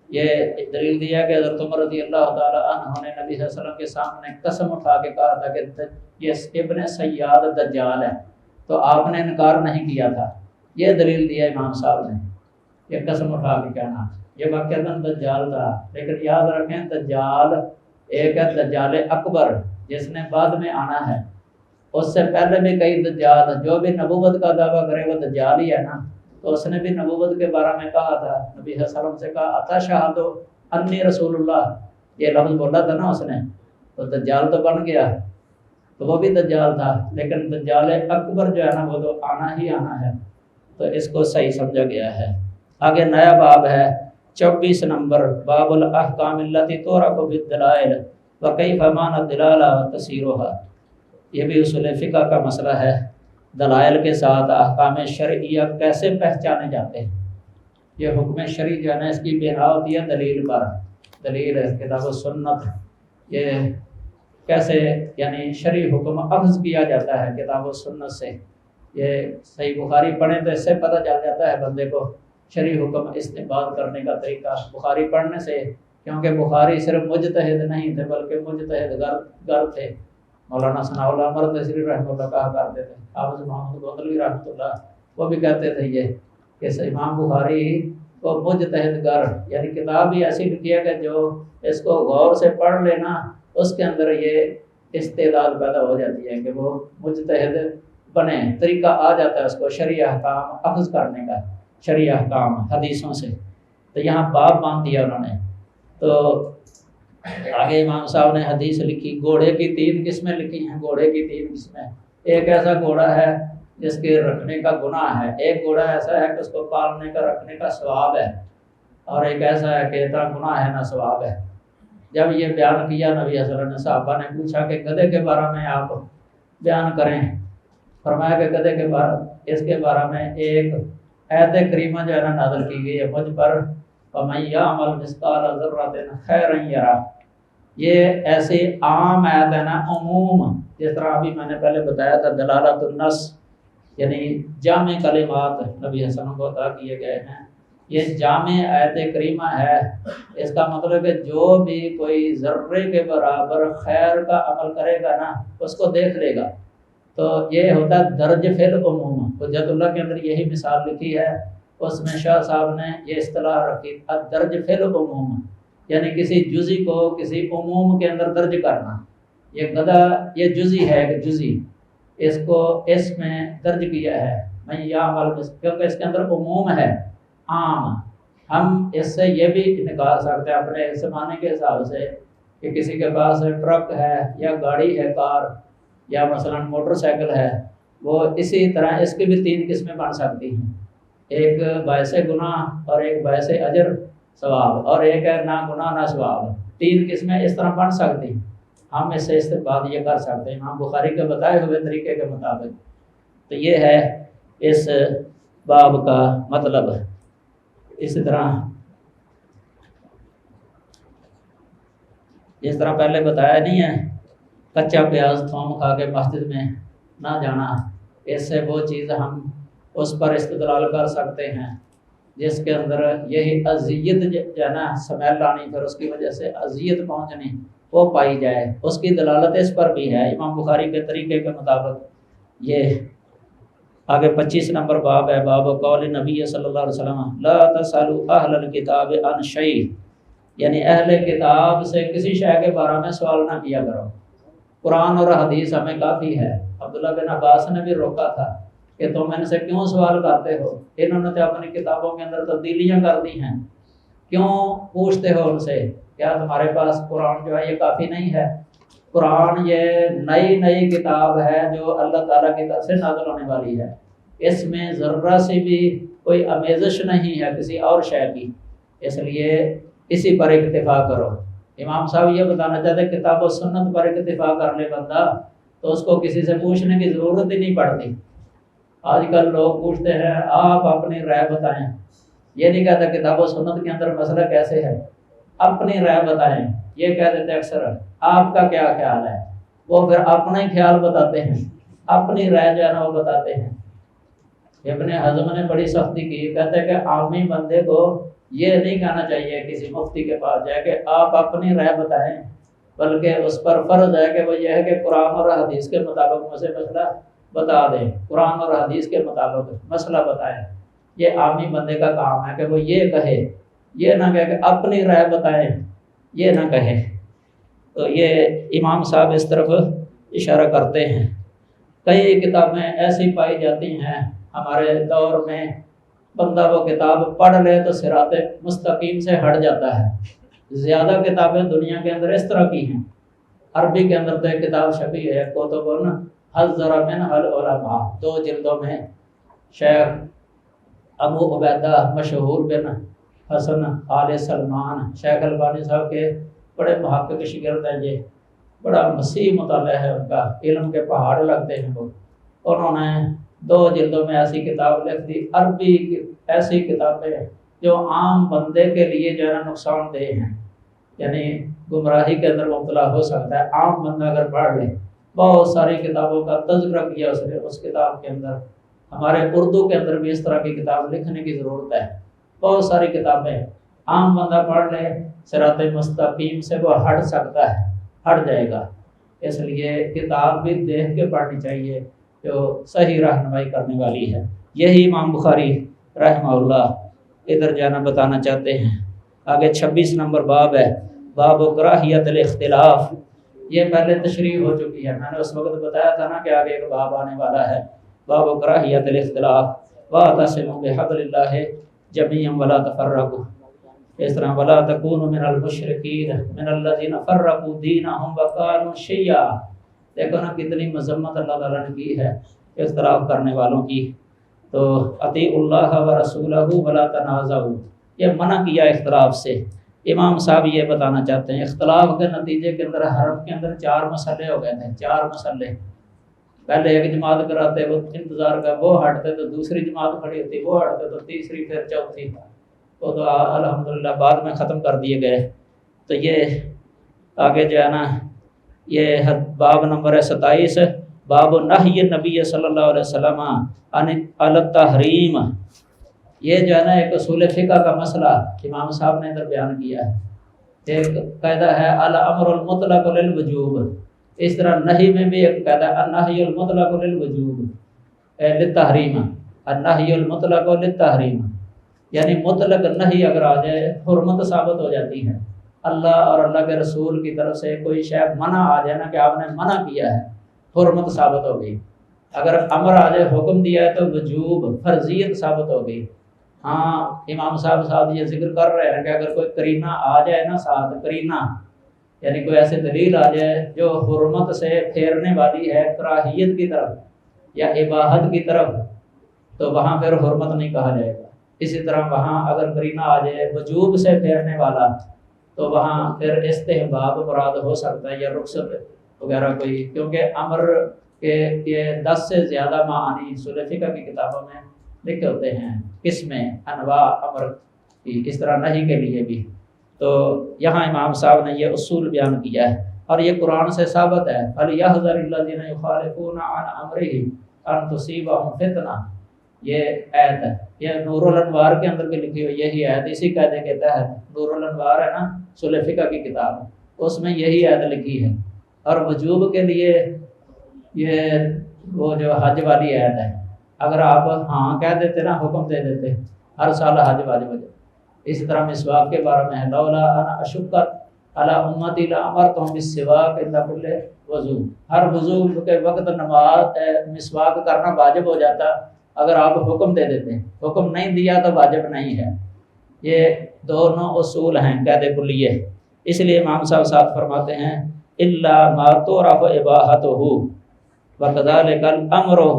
یہ دلیل دیا کہ حضرت عمر رضی اللہ تعالیٰ عنہ نے نبی صلی اللہ علیہ وسلم کے سامنے قسم اٹھا کے کہا تھا کہ یہ ابن سیاد دجال ہے، تو آپ نے انکار نہیں کیا تھا، یہ دلیل دیا امام صاحب نے، یہ قسم اٹھا کے کہنا یہ واقعہ دجال تھا، لیکن یاد رکھیں دجال ایک ہے دجال اکبر جس نے بعد میں آنا ہے، اس سے پہلے بھی کئی دجال، جو بھی نبوت کا دعویٰ کرے وہ دجال ہی ہے نا، تو اس نے بھی نبوت کے بارے میں کہا تھا، نبی صلی اللہ علیہ وسلم سے کہا اتا شہادو انی رسول اللہ، یہ لفظ بولا تھا نا اس نے، تو دجال تو بن گیا، تو وہ بھی دجال تھا، لیکن دجال اکبر جو ہے نا وہ تو آنا ہی آنا ہے، تو اس کو صحیح سمجھا گیا ہے۔ آگے نیا باب ہے 24 نمبر، باب الاحکام التی تعرف بالدلائل وکیف معنی الدلالہ وتفسیرها، یہ بھی اصول فقہ کا مسئلہ ہے، دلائل کے ساتھ احکام شرعیہ کیسے پہچانے جاتے ہیں۔ یہ حکم شرعی جو ہے نا اس کی بنا ہوتی ہے دلیل پر، دلیل کتاب و سنت، یہ کیسے یعنی شرعی حکم اخذ کیا جاتا ہے کتاب و سنت سے۔ یہ صحیح بخاری پڑھیں تو اس سے پتہ چل جاتا ہے بندے کو شرعی حکم استنباط کرنے کا طریقہ بخاری پڑھنے سے، کیونکہ بخاری صرف مجتہد نہیں تھے بلکہ مجتہد گر تھے۔ مولانا ثناء اللہ مرد نصری رحمۃ اللہ کہا کرتے تھے، حافظ محمد گوندلوی رحمۃ اللہ وہ بھی کہتے تھے یہ کہ امام بخاری کو مجتہد گر، یعنی کتاب بھی ایسی لکھی ہے کہ جو اس کو غور سے پڑھ لینا اس کے اندر یہ استعداد پیدا ہو جاتی ہے کہ وہ مجتہد بنے، طریقہ آ جاتا ہے اس کو شرعی احکام اخذ کرنے کا، شرعی احکام حدیثوں سے۔ تو یہاں باب باندھ دیا انہوں نے، تو آگے امام صاحب نے حدیث لکھی، گھوڑے کی 3 قسمیں لکھی ہیں، گھوڑے کی 3 قسمیں، ایک ایسا گھوڑا ہے جس کے رکھنے کا گناہ ہے، ایک گھوڑا ایسا ہے کہ اس کو پالنے کا رکھنے کا ثواب ہے، اور ایک ایسا ہے کہ اتنا گناہ ہے نہ ثواب ہے۔ جب یہ بیان کیا نبی صلی اللہ علیہ وسلم نے، صحابہ نے پوچھا کہ گدھے کے بارے میں آپ بیان کریں، فرمایا کہ گدھے کے بارے اس کے بارے میں ایک آیت کریمہ جو ہے نا نازل کی گئی ہے مجھ پر، وَمَن يَعْمَلْ مِثْقَالَ ذَرَّةٍ خَيْرًا يَرَهُ، یہ ایسی عام آیت ہے نا، عموم، جس طرح ابھی میں نے پہلے بتایا تھا دلالت النص، یعنی جامع کلمات نبی حسن کو عطا کیے گئے ہیں، یہ جامع آیت کریمہ ہے، اس کا مطلب ہے جو بھی کوئی ذرے کے برابر خیر کا عمل کرے گا نا اس کو دیکھ لے گا، تو یہ ہوتا ہے درج فی العموم۔ حجت اللہ کے اندر یہی مثال لکھی ہے، اس میں شاہ صاحب نے یہ اصطلاح رکھی درج فی العموم، یعنی کسی جزی کو کسی عموم کے اندر درج کرنا۔ یہ گدھا یہ جزی ہے، ایک جزی، اس کو اس میں درج کیا ہے، میں یعمل، کیونکہ اس کے اندر عموم ہے، عام۔ ہم اس سے یہ بھی نکال سکتے ہیں اپنے زمانے کے حساب سے کہ کسی کے پاس ٹرک ہے یا گاڑی ہے، کار، یا مثلا موٹر سائیکل ہے، وہ اسی طرح اس کی بھی 3 قسمیں بن سکتی ہیں، ایک باعث گناہ اور ایک باعث اجر ثواب، اور ایک ہے نہ گناہ نہ ثواب، 3 قسمیں اس طرح بن سکتی ہیں۔ ہم اس سے استنباط یہ کر سکتے ہیں امام بخاری کے بتائے ہوئے طریقے کے مطابق۔ تو یہ ہے اس باب کا مطلب۔ اسی طرح جس طرح پہلے بتایا نہیں ہے کچا پیاز تھوم کھا کے مسجد میں نہ جانا، اس سے وہ چیز ہم اس پر استدلال کر سکتے ہیں جس کے اندر یہی اذیت جو ہے نا سمیل لانی، پھر اس کی وجہ سے اذیت پہنچنی وہ پائی جائے، اس کی دلالت اس پر بھی ہے امام بخاری کے طریقے کے مطابق۔ یہ آگے 25 نمبر باب ہے، باب قول نبی صلی اللہ علیہ وسلم لا تسألوا اہل الکتاب عن شیء، یعنی اہل کتاب سے کسی شے کے بارے میں سوال نہ کیا کرو۔ قرآن اور حدیث ہمیں کافی ہے، عبداللہ بن عباس نے بھی روکا تھا کہ تم ان سے کیوں سوال کرتے ہو، انہوں نے تو اپنی کتابوں کے اندر تبدیلیاں کر دی ہیں، کیوں پوچھتے ہو ان سے، کیا تمہارے پاس قرآن جو ہے یہ کافی نہیں ہے؟ قرآن یہ نئی کتاب ہے جو اللہ تعالیٰ کی طرف سے نازل ہونے والی ہے، اس میں ذرہ سے بھی کوئی آمیزش نہیں ہے کسی اور شے کی، اس لیے اسی پر اکتفا کرو۔ امام صاحب یہ بتانا چاہتے کتاب و سنت پر اکتفا کر لے بندہ تو اس کو کسی سے پوچھنے کی ضرورت ہی نہیں پڑتی۔ آج کل لوگ پوچھتے ہیں آپ اپنی رائے بتائیں، یہ نہیں کہتا کتاب و سنت کے اندر مسئلہ کیسے ہے، اپنی رائے بتائیں، یہ کہہ دیتے اکثر آپ کا کیا خیال ہے، وہ پھر اپنا ہی خیال بتاتے ہیں، اپنی رائے جو ہے نا وہ بتاتے ہیں۔ ابن حزم نے بڑی سختی کی، کہتے ہیں کہ عامی بندے کو یہ نہیں کہنا چاہیے کسی مفتی کے پاس جائے کہ آپ اپنی رائے بتائیں، بلکہ اس پر فرض ہے کہ وہ یہ ہے کہ قرآن اور حدیث کے مطابق مجھے مسئلہ بتا دیں، قرآن اور حدیث کے مطابق مسئلہ بتائیں۔ یہ عامی بندے کا کام ہے کہ وہ یہ کہے، یہ نہ کہے کہ اپنی رائے بتائیں، یہ نہ کہے۔ تو یہ امام صاحب اس طرف اشارہ کرتے ہیں۔ کئی کتابیں ایسی پائی جاتی ہیں ہمارے دور میں، بندہ وہ کتاب پڑھ لے تو صراط مستقیم سے ہٹ جاتا ہے۔ زیادہ کتابیں دنیا کے اندر اس طرح کی ہیں۔ عربی کے اندر تو ایک کتاب چھپی ہے، کتب حذر منها العلماء، 2 جلدوں میں، شیخ ابو عبیدہ مشہور بن حسن آل سلمان، شیخ البانی صاحب کے بڑے محقق شاگرد ہیں، یہ بڑا وسیع مطالعہ ہے ان کا، علم کے پہاڑ لگتے ہیں وہ۔ انہوں نے 2 جلدوں میں ایسی کتاب لکھ دی، عربی کی ایسی کتابیں جو عام بندے کے لیے جو ہے نا نقصان دہ ہیں، یعنی گمراہی کے اندر مبتلا ہو سکتا ہے عام بندہ اگر پڑھ لے۔ بہت ساری کتابوں کا تذکرہ کیا اس نے اس کتاب کے اندر۔ ہمارے اردو کے اندر بھی اس طرح کی کتاب لکھنے کی ضرورت ہے۔ بہت ساری کتابیں عام بندہ پڑھ لے، صراط مستقیم سے وہ ہٹ سکتا ہے، ہٹ جائے گا۔ اس لیے کتاب بھی دیکھ کے پڑھنی چاہیے جو صحیح رہنمائی کرنے والی ہے۔ یہی امام بخاری رحمہ اللہ ادھر جانا بتانا چاہتے ہیں۔ آگے 26 نمبر باب ہے، باب کراہیت الاختلاف۔ یہ پہلے تشریح ہو چکی ہے، میں نے اس وقت بتایا تھا نا کہ آگے ایک باب آنے والا ہے، باب کراہیت الاختلاف، واعتصموا بحبل اللہ جميعا ولا تفرقوا، اس طرح ولا تکونوا من المشرکین من الذین فرقوا دینہم وکانوا شیعا۔ دیکھو نا کتنی مذمت اللہ تعالیٰ نے کی ہے اختلاف کرنے والوں کی۔ تو اطیعوا اللہ ورسولہ ولا تنازعوا، یہ منع کیا اختلاف سے۔ امام صاحب یہ بتانا چاہتے ہیں اختلاف کے نتیجے کے اندر حرم کے اندر 4 مسئلے ہو گئے تھے، 4 مسئلے۔ پہلے ایک جماعت کراتے وہ انتظار کا، وہ ہٹتے تو دوسری جماعت کھڑی ہوتی، وہ ہٹتے تو تیسری، پھر چوتھی، وہ تو الحمدللہ بعد میں ختم کر دیے گئے۔ تو یہ آگے جو ہے نا یہ باب نمبر 27، باب نہی نبی صلی اللہ علیہ وسلم عن التحریم۔ یہ جو ہے نا ایک اصول فقہ کا مسئلہ امام صاحب نے ادھر بیان کیا ہے۔ ایک قاعدہ ہے الامر المطلق للوجوب، اس طرح نہی میں بھی ایک قاعدہ ہے النہی المطلق للوجوب للتحریم، النہی المطلق للتحریم، یعنی مطلق نہی اگر آ جائے حرمت ثابت ہو جاتی ہے۔ اللہ اور اللہ کے رسول کی طرف سے کوئی شے منع آ جائے نا کہ آپ نے منع کیا ہے، حرمت ثابت ہو گئی۔ اگر امر آ جائے، حکم دیا ہے، تو وجوب فرضیت ثابت ہو گئی۔ ہاں امام صاحب یہ ذکر کر رہے ہیں کہ اگر کوئی قرینہ آ جائے نا ساتھ، قرینہ یعنی کوئی ایسی دلیل آ جائے جو حرمت سے پھیرنے والی ہے کراہیت کی طرف یا اباحت کی طرف، تو وہاں پھر حرمت نہیں کہا جائے گا۔ اسی طرح وہاں اگر قرینہ آ جائے وجوب سے پھیرنے والا، تو وہاں پھر استحباب مراد ہو سکتا ہے یا رخصت وغیرہ کوئی، کیونکہ امر کے یہ 10 سے زیادہ معانی اصول فقہ کی کتابوں میں لکھے ہوتے ہیں، قسمیں انواع امر کی، اس طرح نہیں کے لیے بھی۔ تو یہاں امام صاحب نے یہ اصول بیان کیا ہے، اور یہ قرآن سے ثابت ہے، فَلْيَحْذَرِ الَّذِينَ يُخَالِفُونَ عَنْ أَمْرِهِ أَنْ تُصِيبَهُمْ فِتْنَةٌ۔ یہ آیت ہے، یہ نور الانوار کے اندر بھی لکھی ہوئی یہی آیت، اسی قاعدے کے تحت نور الانوار ہے نا اصول فقہ کی کتاب، اس میں یہی آیت لکھی ہے۔ اور وجوب کے لیے یہ وہ جو حج والی آیت ہے، اگر آپ ہاں کہہ دیتے نا، حکم دے دیتے ہر سال حج واجب ہو جائے۔ اسی طرح مسواک کے بارے میں ہے، لولا انا اشکت علی امتی لامرتہم بالسواک عند کل وضو، ہر وضو کے وقت نماز مسواک کرنا واجب ہو جاتا اگر آپ حکم دے دیتے، حکم نہیں دیا تو واجب نہیں ہے۔ یہ دونوں اصول ہیں قاعدے کلیہ، اس لیے امام صاحب ساتھ فرماتے ہیں الا ما تعرف اباحتہ وکذلک الامرہ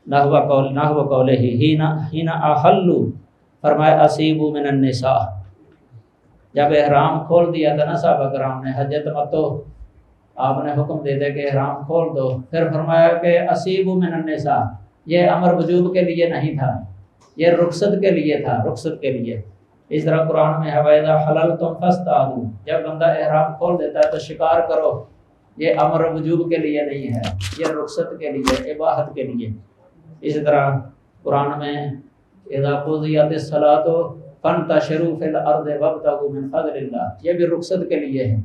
نحو قولہ حین احلوا، فرمایا اصیبوا من النساء۔ جب احرام کھول دیا تھا نا صحابہ کرام نے حج تمتع، آپ نے حکم دے دے کہ احرام کھول دو، پھر فرمایا کہ اصیبوا من النساء، یہ امر وجوب کے لیے نہیں تھا، یہ رخصت کے لیے تھا، رخصت کے لیے۔ اس طرح قرآن میں ہے وَإِذَا حَلَلْتُمْ فَاصْطَادُوا، جب بندہ احرام کھول دیتا ہے تو شکار کرو، یہ امر وجوب کے لیے نہیں ہے، یہ رخصت کے لیے، اباحت کے لیے۔ اسی طرح قرآن میں اذا قضیت الصلاۃ فانتشروا فی الارض وابتغوا من فضل اللہ، یہ بھی رخصت کے لیے ہے۔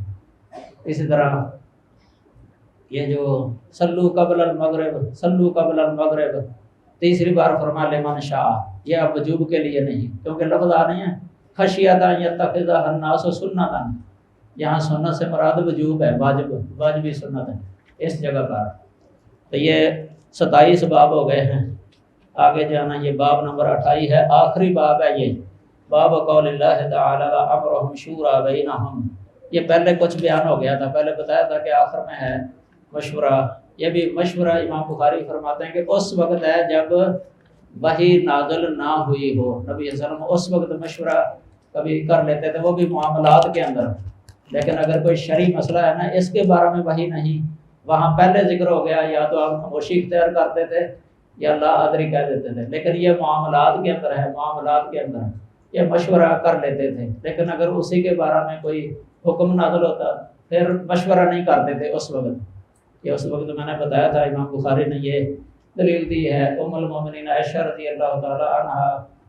اسی طرح یہ جو صلو قبل المغرب، صلو قبل المغرب، تیسری بار فرما لمن شاء، یہ اب وجوب کے لیے نہیں، کیونکہ لفظ آ نہیں ہے خشیۃ ان یتخذ الناس سنتا، یہاں سنت سے مراد وجوب ہے، واجبی سنت ہے اس جگہ پر۔ تو یہ 27 باب ہو گئے ہیں، آگے جانا یہ باب نمبر 28 ہے، آخری باب ہے یہ، باب قول اللہ تعالی امرهم شورى بینہم۔ یہ پہلے کچھ بیان ہو گیا تھا، پہلے بتایا تھا کہ آخر میں ہے مشورہ، یہ بھی مشورہ امام بخاری فرماتے ہیں کہ اس وقت ہے جب وحی نازل نہ ہوئی ہو، نبی صلی اللہ علیہ وسلم اس وقت مشورہ کبھی کر لیتے تھے، وہ بھی معاملات کے اندر۔ لیکن اگر کوئی شرعی مسئلہ ہے نا، اس کے بارے میں وحی نہیں، وہاں پہلے ذکر ہو گیا، یا تو آپ خاموشی اختیار کرتے تھے یا لا ادری کہہ دیتے تھے، لیکن یہ معاملات کے اندر ہے، معاملات کے اندر یہ مشورہ کر لیتے تھے۔ لیکن اگر اسی کے بارے میں کوئی حکم نازل ہوتا پھر مشورہ نہیں کرتے تھے اس وقت، کہ اس وقت میں نے بتایا تھا امام بخاری نے یہ دلیل دی ہے ام المومنین عائشہ رضی اللہ تعالی عنہا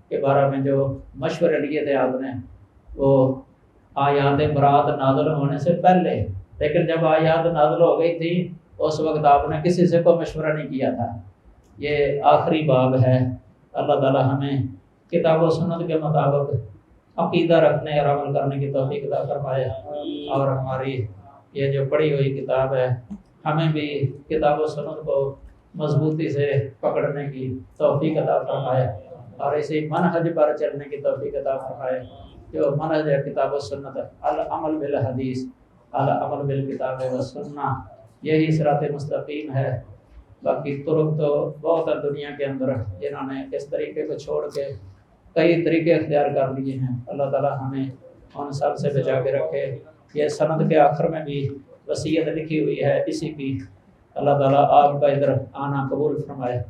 کے بارے میں جو مشورے لیے تھے آپ نے، وہ آیات برات نازل ہونے سے پہلے، لیکن جب آیات نازل ہو گئی تھی اس وقت آپ نے کسی سے کوئی مشورہ نہیں کیا تھا۔ یہ آخری باب ہے۔ اللہ تعالی ہمیں کتاب و سنت کے مطابق عقیدہ رکھنے اور عمل کرنے کی توفیق عطا فرمائے، اور ہماری یہ جو پڑھی ہوئی کتاب ہے ہمیں بھی کتاب و سنت کو مضبوطی سے پکڑنے کی توفیق عطا فرمائے، اور اسی منہج پر چلنے کی توفیق عطا فرمائے جو منہج ہے کتاب و سنت، العمل بالحدیث، العمل بالکتاب و سنہ، یہی صراط مستقیم ہے۔ باقی طرق تو بہت ہے دنیا کے اندر جنہوں نے اس طریقے کو چھوڑ کے کئی طریقے اختیار کر لیے ہیں، اللہ تعالی ہمیں ان سب سے بچا کے رکھے۔ یہ سند کے آخر میں بھی وصیت لکھی ہوئی ہے اسی کی، اللہ تعالیٰ آپ کا ادھر آنا قبول فرمائے،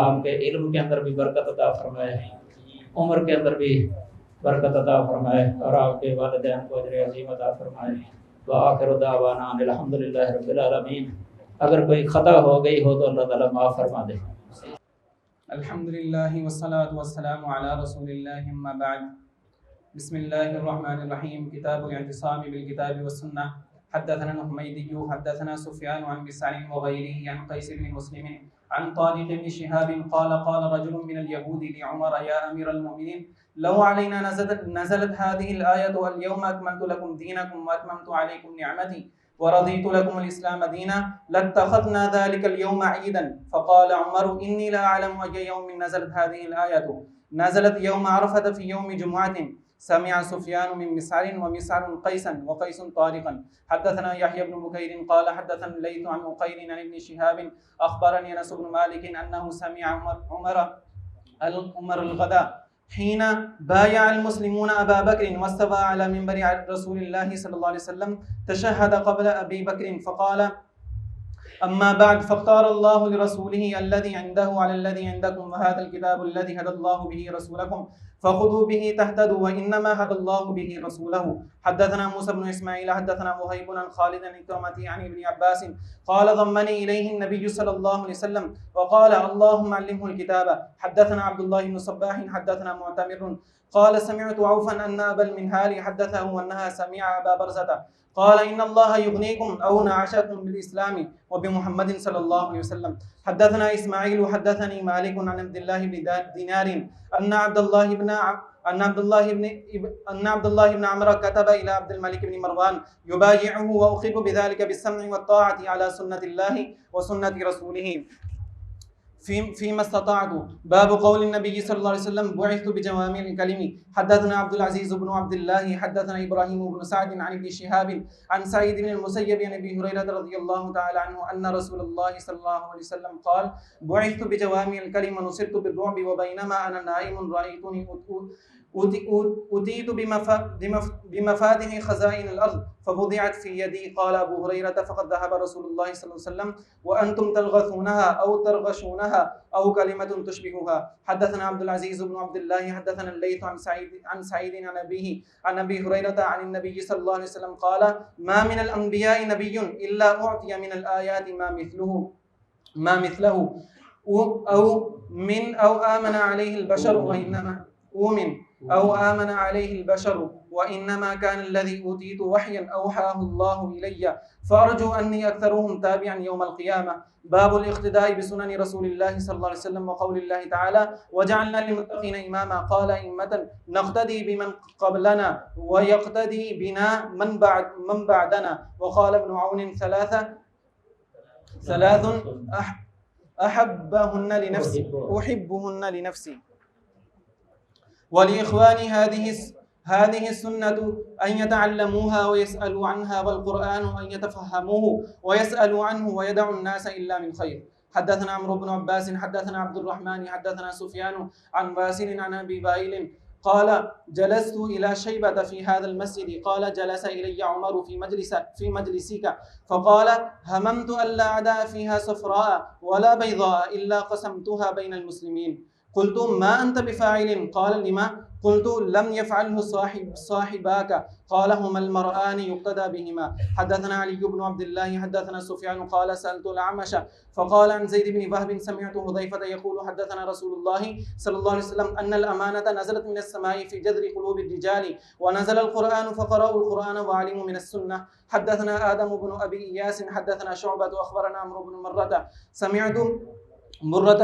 آپ کے علم کے اندر بھی برکت عطا فرمائے، عمر کے اندر بھی برکت عطا فرمائے، اور آپ کے والدین کو اجر عظیم عطا فرمائے۔ وآخر دعوانا ان الحمدللہ رب العالمین۔ اگر کوئی خطا ہو گئی ہو تو اللہ تعالیٰ معاف فرما دے۔ الحمدللہ والصلاة والسلام علی رسول اللہ، اما بعد۔ بسم اللہ الرحمن الرحیم۔ کتاب الاعتصام بالکتاب والسنہ۔ حدثنا الحمیدی حدثنا سفیان عن بسعر وغیرہ عن قیس بن مسلم عن طارق بن شهاب قال قال رجل من اليهود لعمر يا أمير المؤمنين لو علينا نزلت هذه الآية اليوم أكملت لكم دينكم وأتممت عليكم نعمتي ورضيت لكم الإسلام دينا لاتخذنا ذلك اليوم عيدا. فقال عمر إني لا أعلم أي يوم نزلت هذه الآية، نزلت يوم عرفة في يوم جمعة. سمع سفيان من مسعر ومسعر قيسا وقيس طارقا. حدثنا يحيى بن بكير قال حدثنا الليث عن عقيل عن ابن شهاب أخبرني أنس بن مالك أنه سمع عمر الغداء حين بايع المسلمون أبا بكر واستوى على منبر رسول الله صلى الله عليه وسلم تشهد قبل أبي بكر فقال أما بعد فاختار الله لرسوله الذي عنده على الذي عندكم وهذا الكتاب الذي هدى الله به رسولكم فخذوا به تهتدوا وإنما هدى الله به رسوله. حدثنا موسى بن إسماعيل حدثنا وهيب عن خالد عن إكرمة عن ابن عباس قال ضمني إليه النبي صلى الله عليه وسلم وقال اللهم علمه الكتاب. حدثنا عبد الله بن صباح حدثنا معتمر قال سمعت عوفا أن أبا المنهال حدثه أنها سمع أبا برزة قال إن الله يغنيكم أو نعشكم بالإسلام وبمحمد صلى الله عليه وسلم. حدثنا إسماعيل حدثني مالك عن عبد الله بن دينار أن عبد الله بن عمرو كتب إلى عبد الملك بن مروان يبايعه وأخب بذلك بالسمع والطاعة على سنة الله وسنة رسوله فيما استطعت. باب قول النبي صلى الله عليه وسلم بعثت بجوامع الكلم. حدثنا عبد العزيز بن عبد الله حدثنا إبراهيم بن سعد عن ابن شهاب عن سعيد بن المسيب عن أبي هريرة رضي الله تعالى عنه أن رسول الله صلى الله عليه وسلم قال بعثت بجوامع الكلم ونصرت بالرعب وبينما أنا نائم رأيتني أتيت بمفاتح خزائن الأرض فوضعت في يدي. قال أبو هريرة فقد ذهب رسول الله صلى الله عليه وسلم وأنتم تلغثونها أو ترغشونها أو كلمة تشبهها. حدثنا عبد العزيز بن عبد الله حدثنا الليث عن سعيد عن أبيه عن أبي هريرة عن النبي صلى الله عليه وسلم قال ما من الأنبياء نبي إلا أعطي من الآيات ما مثله أو آمن عليه البشر وإنما أؤمن أو آمن عليه البشر، وإنما كان الذي أوتيت وحيا أوحاه الله إلي، فأرجو أني أكثرهم تابعا يوم القيامة. باب الاقتداء بسنن رسول الله صلى الله عليه وسلم، وقول الله تعالى: وجعلنا للمتقين إماما. قال أئمة: نقتدي بمن قبلنا ويقتدي بنا من بعدنا. وقال ابن عون: ثلاث أحبهن لنفسي ولإخواني هذه السنة أن يتعلموها ويسألوا عنها، والقرآن أن يتفهموه ويسألوا عنه ويدعوا الناس إلا من خير. حدثنا عمرو بن عباس حدثنا عبد الرحمن حدثنا سفيان عن باسل عن أبي وائل قال: جلست إلى شيبة في هذا المسجد. قال: جلس إلي عمر في مجلسك فقال: هممت ألا أدع فيها صفراء ولا بيضاء إلا قسمتها بين المسلمين. قلت: ما أنت بفاعل؟ قال: لما؟ قلت: لم يفعله صاحباك. قال: هما المرآن يقتدى بهما. حدثنا علي بن عبد الله حدثنا سفيان قال: سألت الأعمش فقال عن زيد بن وهب سمعت حذيفة يقول: حدثنا رسول الله صلى الله عليه وسلم أن الأمانة نزلت من السماء في جذر قلوب الرجال، ونزل القرآن فقرأوا القرآن وعلموا من السنة. حدثنا آدم بن أبي إياس حدثنا شعبة أخبرنا عمرو بن مرة سمعت مرة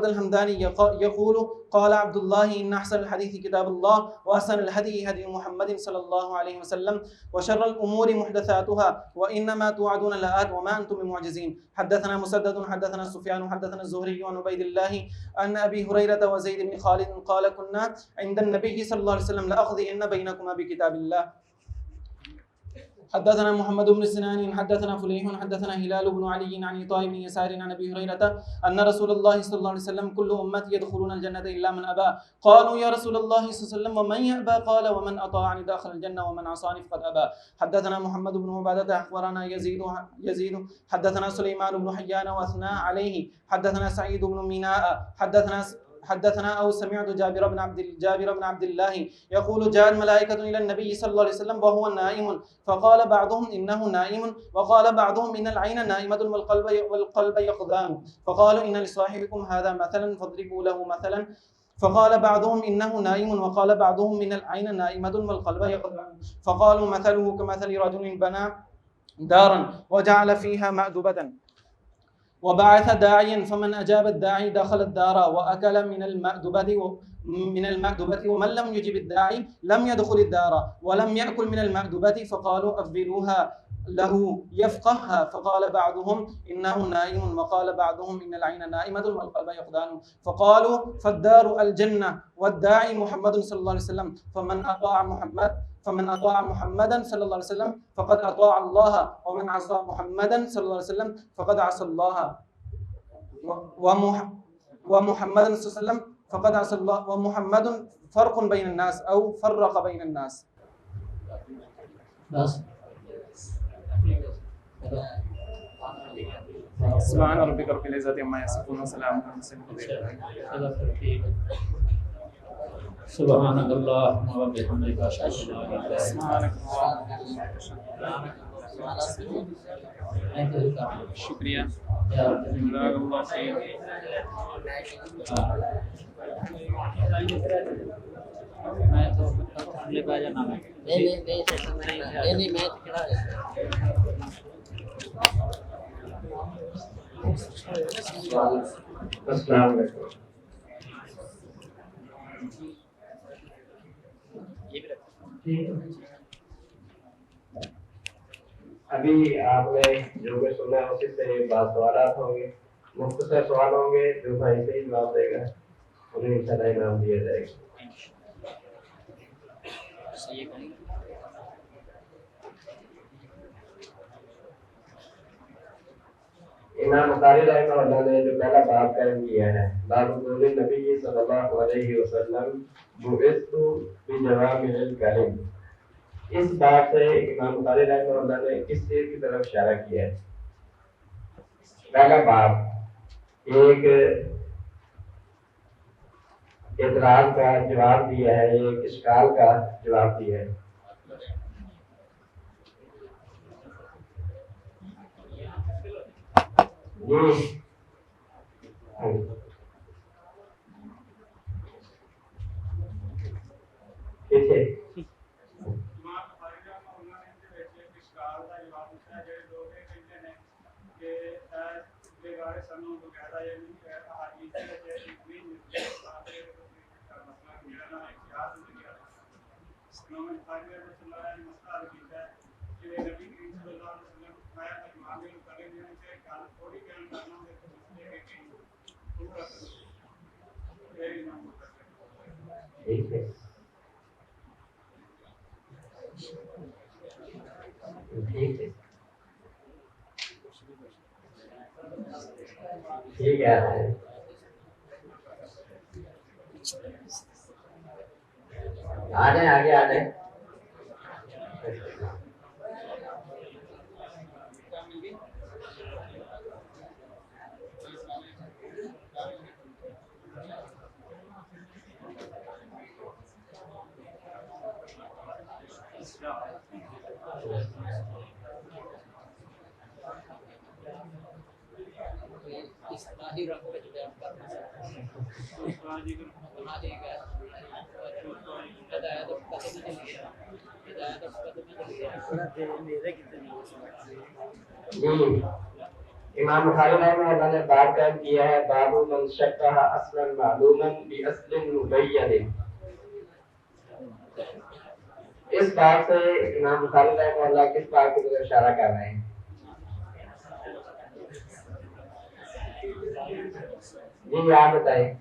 الحمداني يقول: قال عبد الله: إن أحسن الحديث كتاب الله، وأحسن الهدي هدي محمد صلى الله عليه وسلم، وشر الأمور محدثاتها، وإنما توعدون لآت وما أنتم بمعجزين. حدثنا مسدد حدثنا سفيان حدثنا الزهري عن عبيد الله أن أبي هريرة وزيد بن خالد قال: كنا عند النبي صلى الله عليه وسلم لأقضين بينكما بكتاب الله. حدثنا محمد بن سنان حدثنا فليح حدثنا هلال بن علي عن عطاء بن يسار عن ابي هريره ان رسول الله صلى الله عليه وسلم: كل امتي يدخلون الجنه الا من ابى. قالوا: يا رسول الله صلى الله عليه وسلم ومن يأبى؟ قال: ومن اطاعني دخل الجنه ومن عصاني فقد ابى. حدثنا محمد بن عباده اخبرنا يزيد حدثنا سليمان بن حيان واثنى عليه. حدثنا سعيد بن ميناء حدثنا أو سمعت جابر بن عبد الله يقول: جاء الملائكة إلى النبي صلى الله عليه وسلم وهو نائم، فقال بعضهم: إنه نائم، وقال بعضهم: إن العين نائمة والقلب يقظان، فقالوا: إن لصاحبكم هذا مثلا فاضربوا له مثلا. فقال بعضهم: إنه نائم، وقال بعضهم: إن العين نائمة والقلب يقظان، فقالوا: مثله كمثل رجل بنى دارا وجعل فيها مأدبة وبعث داعيا، فمن أجاب الداعي دخل الدار وأكل من المأدبة، ومن لم يجب الداعي لم يدخل الدار ولم يأكل من المأدبة. فقالوا: أفضلوها له يفقهها. فقال بعضهم: إنه نائم، وقال بعضهم: إن العين نائمة والقلب يقظان. فقالوا: فالدار الجنة والداعي محمد صلى الله عليه وسلم، فمن أطاع محمدا صلى الله عليه وسلم فقد أطاع الله، ومن عصى محمدا صلى الله عليه وسلم فقد عصى الله، ومحمدا صلى الله عليه وسلم فقد عصى الله، ومحمد فرق بين الناس أو فرق بين الناس. بس سبحان ربك رب العزة عما يصفون وسلام على المرسلين. سبحانك اللهم وبحمدك أشهد أن لا إله إلا أنت. شکریہ. یا جزاک اللہ خیر. میں تو لے پا جانا میں نہیں میں کھڑا ہے. السلام علیکم. ابھی آپ نے جو بھی سنا ہے اسی سے بعض سوالات ہوں گے، مختصر سوال ہوں گے، جو بھائی صحیح جواب دے گا انہیں انشاءاللہ انعام دیا جائے گا. امام بخاری رحمہ اللہ نے جو پہلا باب قائم کیا ہے، باب قول نبی صلی اللہ علیہ وسلم بعثت بجوامع الکلم، اس بات سے امام بخاری رحمہ اللہ نے کس چیز کی طرف اشارہ کیا ہے؟ پہلا باب ایک اعتراض کا جواب دیا ہے، ایک اشکال کا جواب دیا ہے. ٹھیک ہے ٹھیک ہے ٹھیک ہے آ جائیں آگے آ جائیں. اصلاحی رنگ پہ بیان کرنا بنانے کا ہدایت قدم چلیے ہدایت قدم چلیے. جی امام بخاری رحمہ اللہ نے باب قائم کیا ہے باب من شکہ اصلا معلوما باصل مبین. اس بات سے امام بخاری رحمہ اللہ کس بات کی طرف اشارہ کر رہے ہیں؟ جی آپ بتائیں.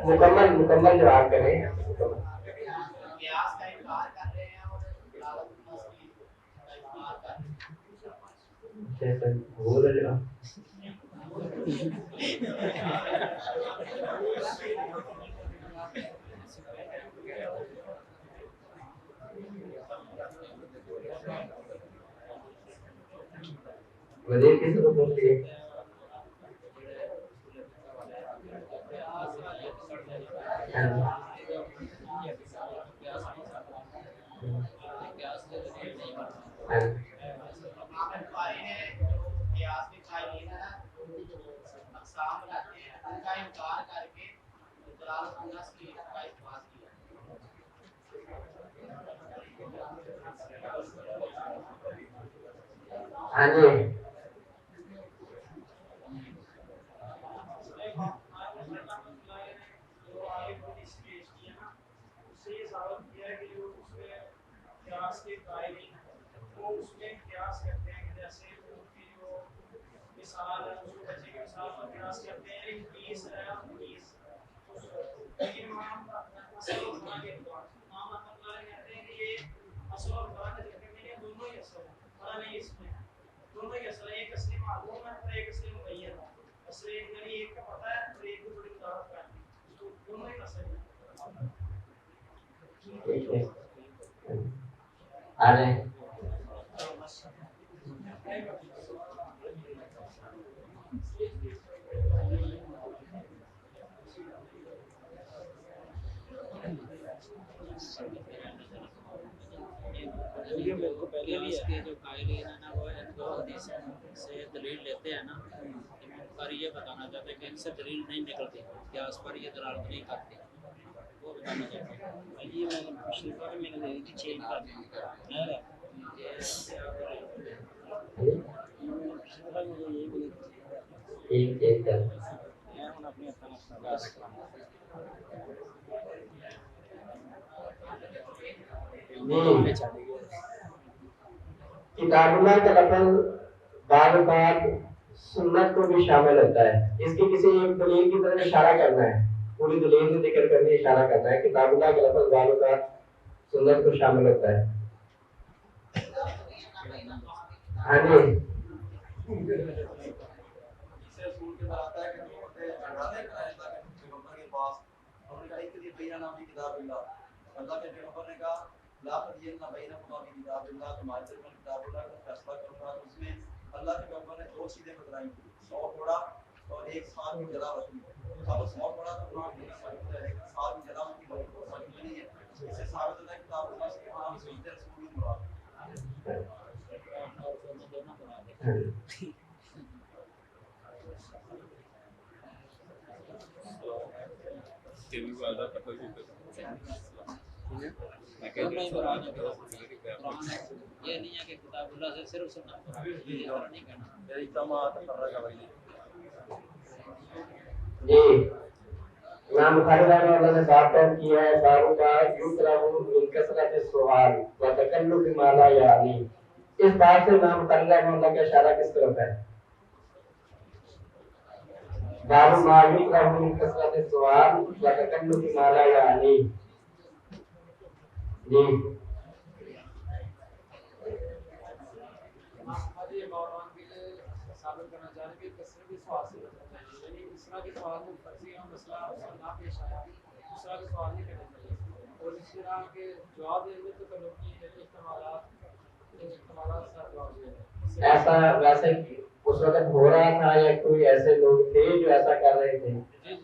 مکمل جواب کریں. وزیر کس کو پوچھتی ہے؟ ہاں جی ٹھیک ہے آ جائیں. قیاس کے جو قائلین ہیں نا وہ ان دو حدیث سے دلیل لیتے ہیں نا. امام بخاری یہ بتانا چاہتے ہیں کہ ان سے دلیل نہیں نکلتی قیاس پر یہ دلالت نہیں کرتی وہ بتانا چاہتے ہیں. یہ میں نے پچھلی بار میں نے چینج کر دیا ٹھیک ٹھیک ہے. کتاب اللہ کا لفظ بعض اوقات سنت کو بھی شامل ہوتا ہے. اس کی کسی ایک دلیل کی طرف اشارہ کرنا ہے, پوری دلیل میں ذکر کرنے اشارہ کرنا ہے. کتاب اللہ کا لفظ بعض اوقات سنت کو شامل ہوتا ہے. ہاں جی اللہ کے پیغمبر نے کہا لا تدین بینکما بکتاب اللہ, تمہارے درمیان کتاب اللہ کا فیصلہ کروں گا. اس میں اللہ کے پیغمبر نے دو چیزیں بتلائیں, 100 گھوڑا اور ایک سال کی جلا وطنی. اب 100 گھوڑا تو قرآن میں موجود ہے لیکن سال کی جلا وطنی موجود نہیں ہے. اس سے ثابت ہوتا ہے کتاب اللہ سے قرآن سنت رسول مراد. Tiene igualdad para دونوں ہی قرآن ہے، قرآن ہے، یہ نہیں ہے کہ کتاب اللہ سے صرف سننا قرآن، یہ طرح نہیں کہنا۔ جی امام بخاری رحمہ اللہ نے بات بیان کی ہے باب کا یکرہ من کثرت السؤال و تکلف ما لا یعنی۔ اس بات سے امام بخاری رحمہ اللہ کا اشارہ کس طرف ہے؟ باب ما یکرہ من کثرت السؤال و تکلف ما لا یعنی۔ جی ثابت کرنا چاہ رہے ہیں کہ کثرت سوال سے بچنا چاہیے، یعنی اس طرح کے سوال میں فرضی ہم مسئلہ نہ پیش آیا اس طرح کے سوال نہیں کرنے چاہیے، اور اس طرح کے جواب دینے میں تو تکلفی احتمالات سے جواب دینا۔ ایسا ویسے اس وقت ہو رہا تھا یا کوئی ایسے لوگ تھے جو ایسا کر رہے تھے؟ جی اس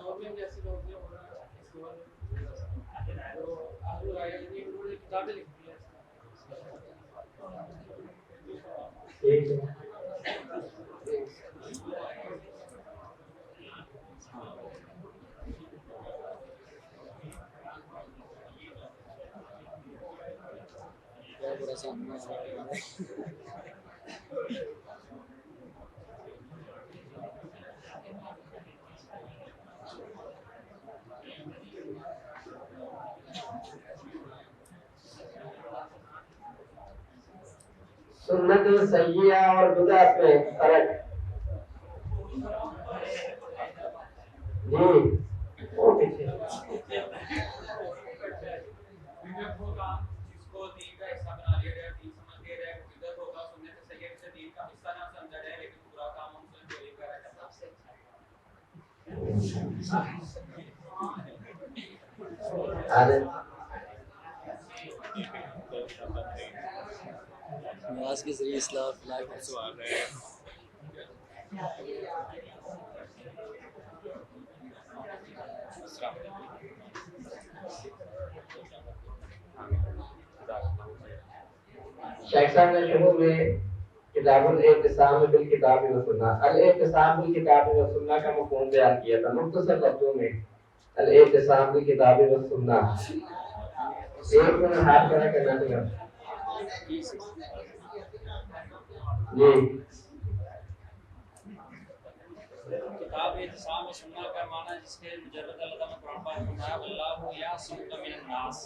دور میں بھی ایسے لوگ تھے، اور اس دور میں جو اہل رائے نے انہوں نے کتابیں لکھی ہیں۔ ٹھیک ہے سنت سیئہ اور بدعت میں فرق۔ جی وہ پیچھے نماز کے ذریعے اصلاح کا سوال ہے۔ شیخ صاحب نے شروع میں کتاب الاعتصام بالکتاب والسنہ، الاعتصام بالکتاب والسنہ کا مفہوم بیان کیا تھا مختصر لفظوں میں۔ الاعتصام بالکتاب والسنہ ایک میں ہاتھ کھڑا کرنا چاہیے۔ جی کتاب اعتصام و سنہ کا معنی ہے جس کے مجرد اللہ تعالیٰ نے قرآن پاک میں فرمایا اللہ یعصمک من الناس،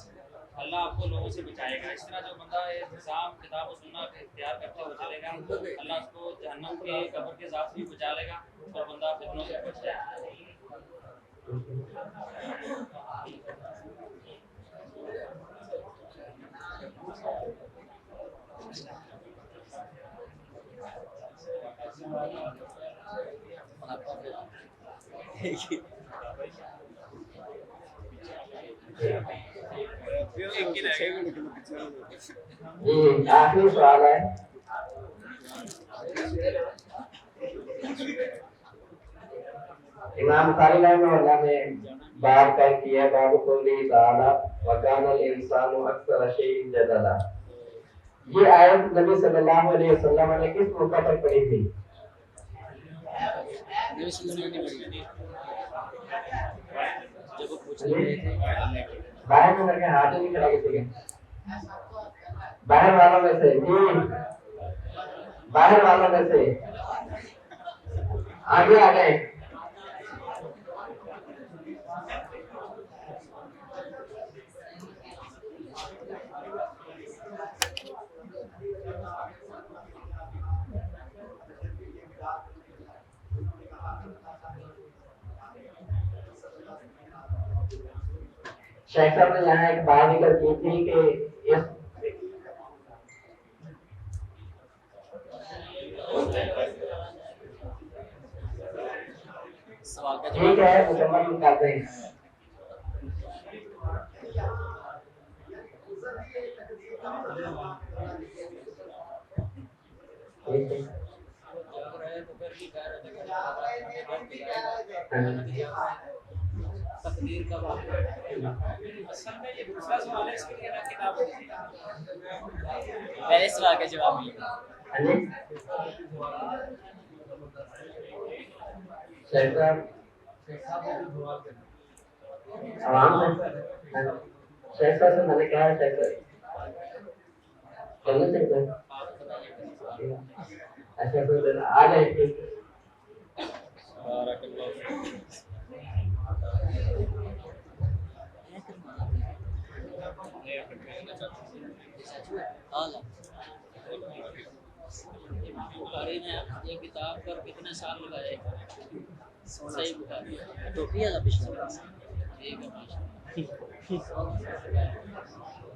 اللہ آپ کو لوگوں سے بچائے گا۔ اس طرح جو بندہ اعتصام کتاب و سنہ کا اختیار کرتا ہوا چلے گا اللہ اس کو جہنم کے قبر کے عذاب سے بھی بچا لے گا اور بندہ فتنوں سے بچ جائے گا۔ آخری سوال ہے امام بخاری رحمہ اللہ نے باب کا کیا باب قولی تعالی وکان الانسان اکثر شیء جدلا۔ یہ آیت نبی صلی اللہ علیہ وسلم نے کس موقع پر پڑھی تھی؟ باہر میں کر کے ہاتھ نہیں کھڑا کسی کے باہر والوں میں سے، جی باہر والوں میں سے آگے آ گئے۔ شیخ صاحب نے یہاں ایک بات ذکر کی تھی کہ اس ٹھیک ہے مکمل کرتے ہیں۔ تقدیر کا اصل میں یہ دوسرا سوال ہے، اس کے لیے الگ کتاب ہوتی ہے۔ پہلے سوال کا جواب ملا۔ عوام سے شیخ سے میں نے کہا ہے شیخ چلنا چاہتا ہے. اچھا تو آ جائے. بخاری نے یہ کتاب پر کتنے سال لگائے؟ صحیح بخاری تو کیا تھا پچھلے ٹھیک ہے ماشاء اللہ.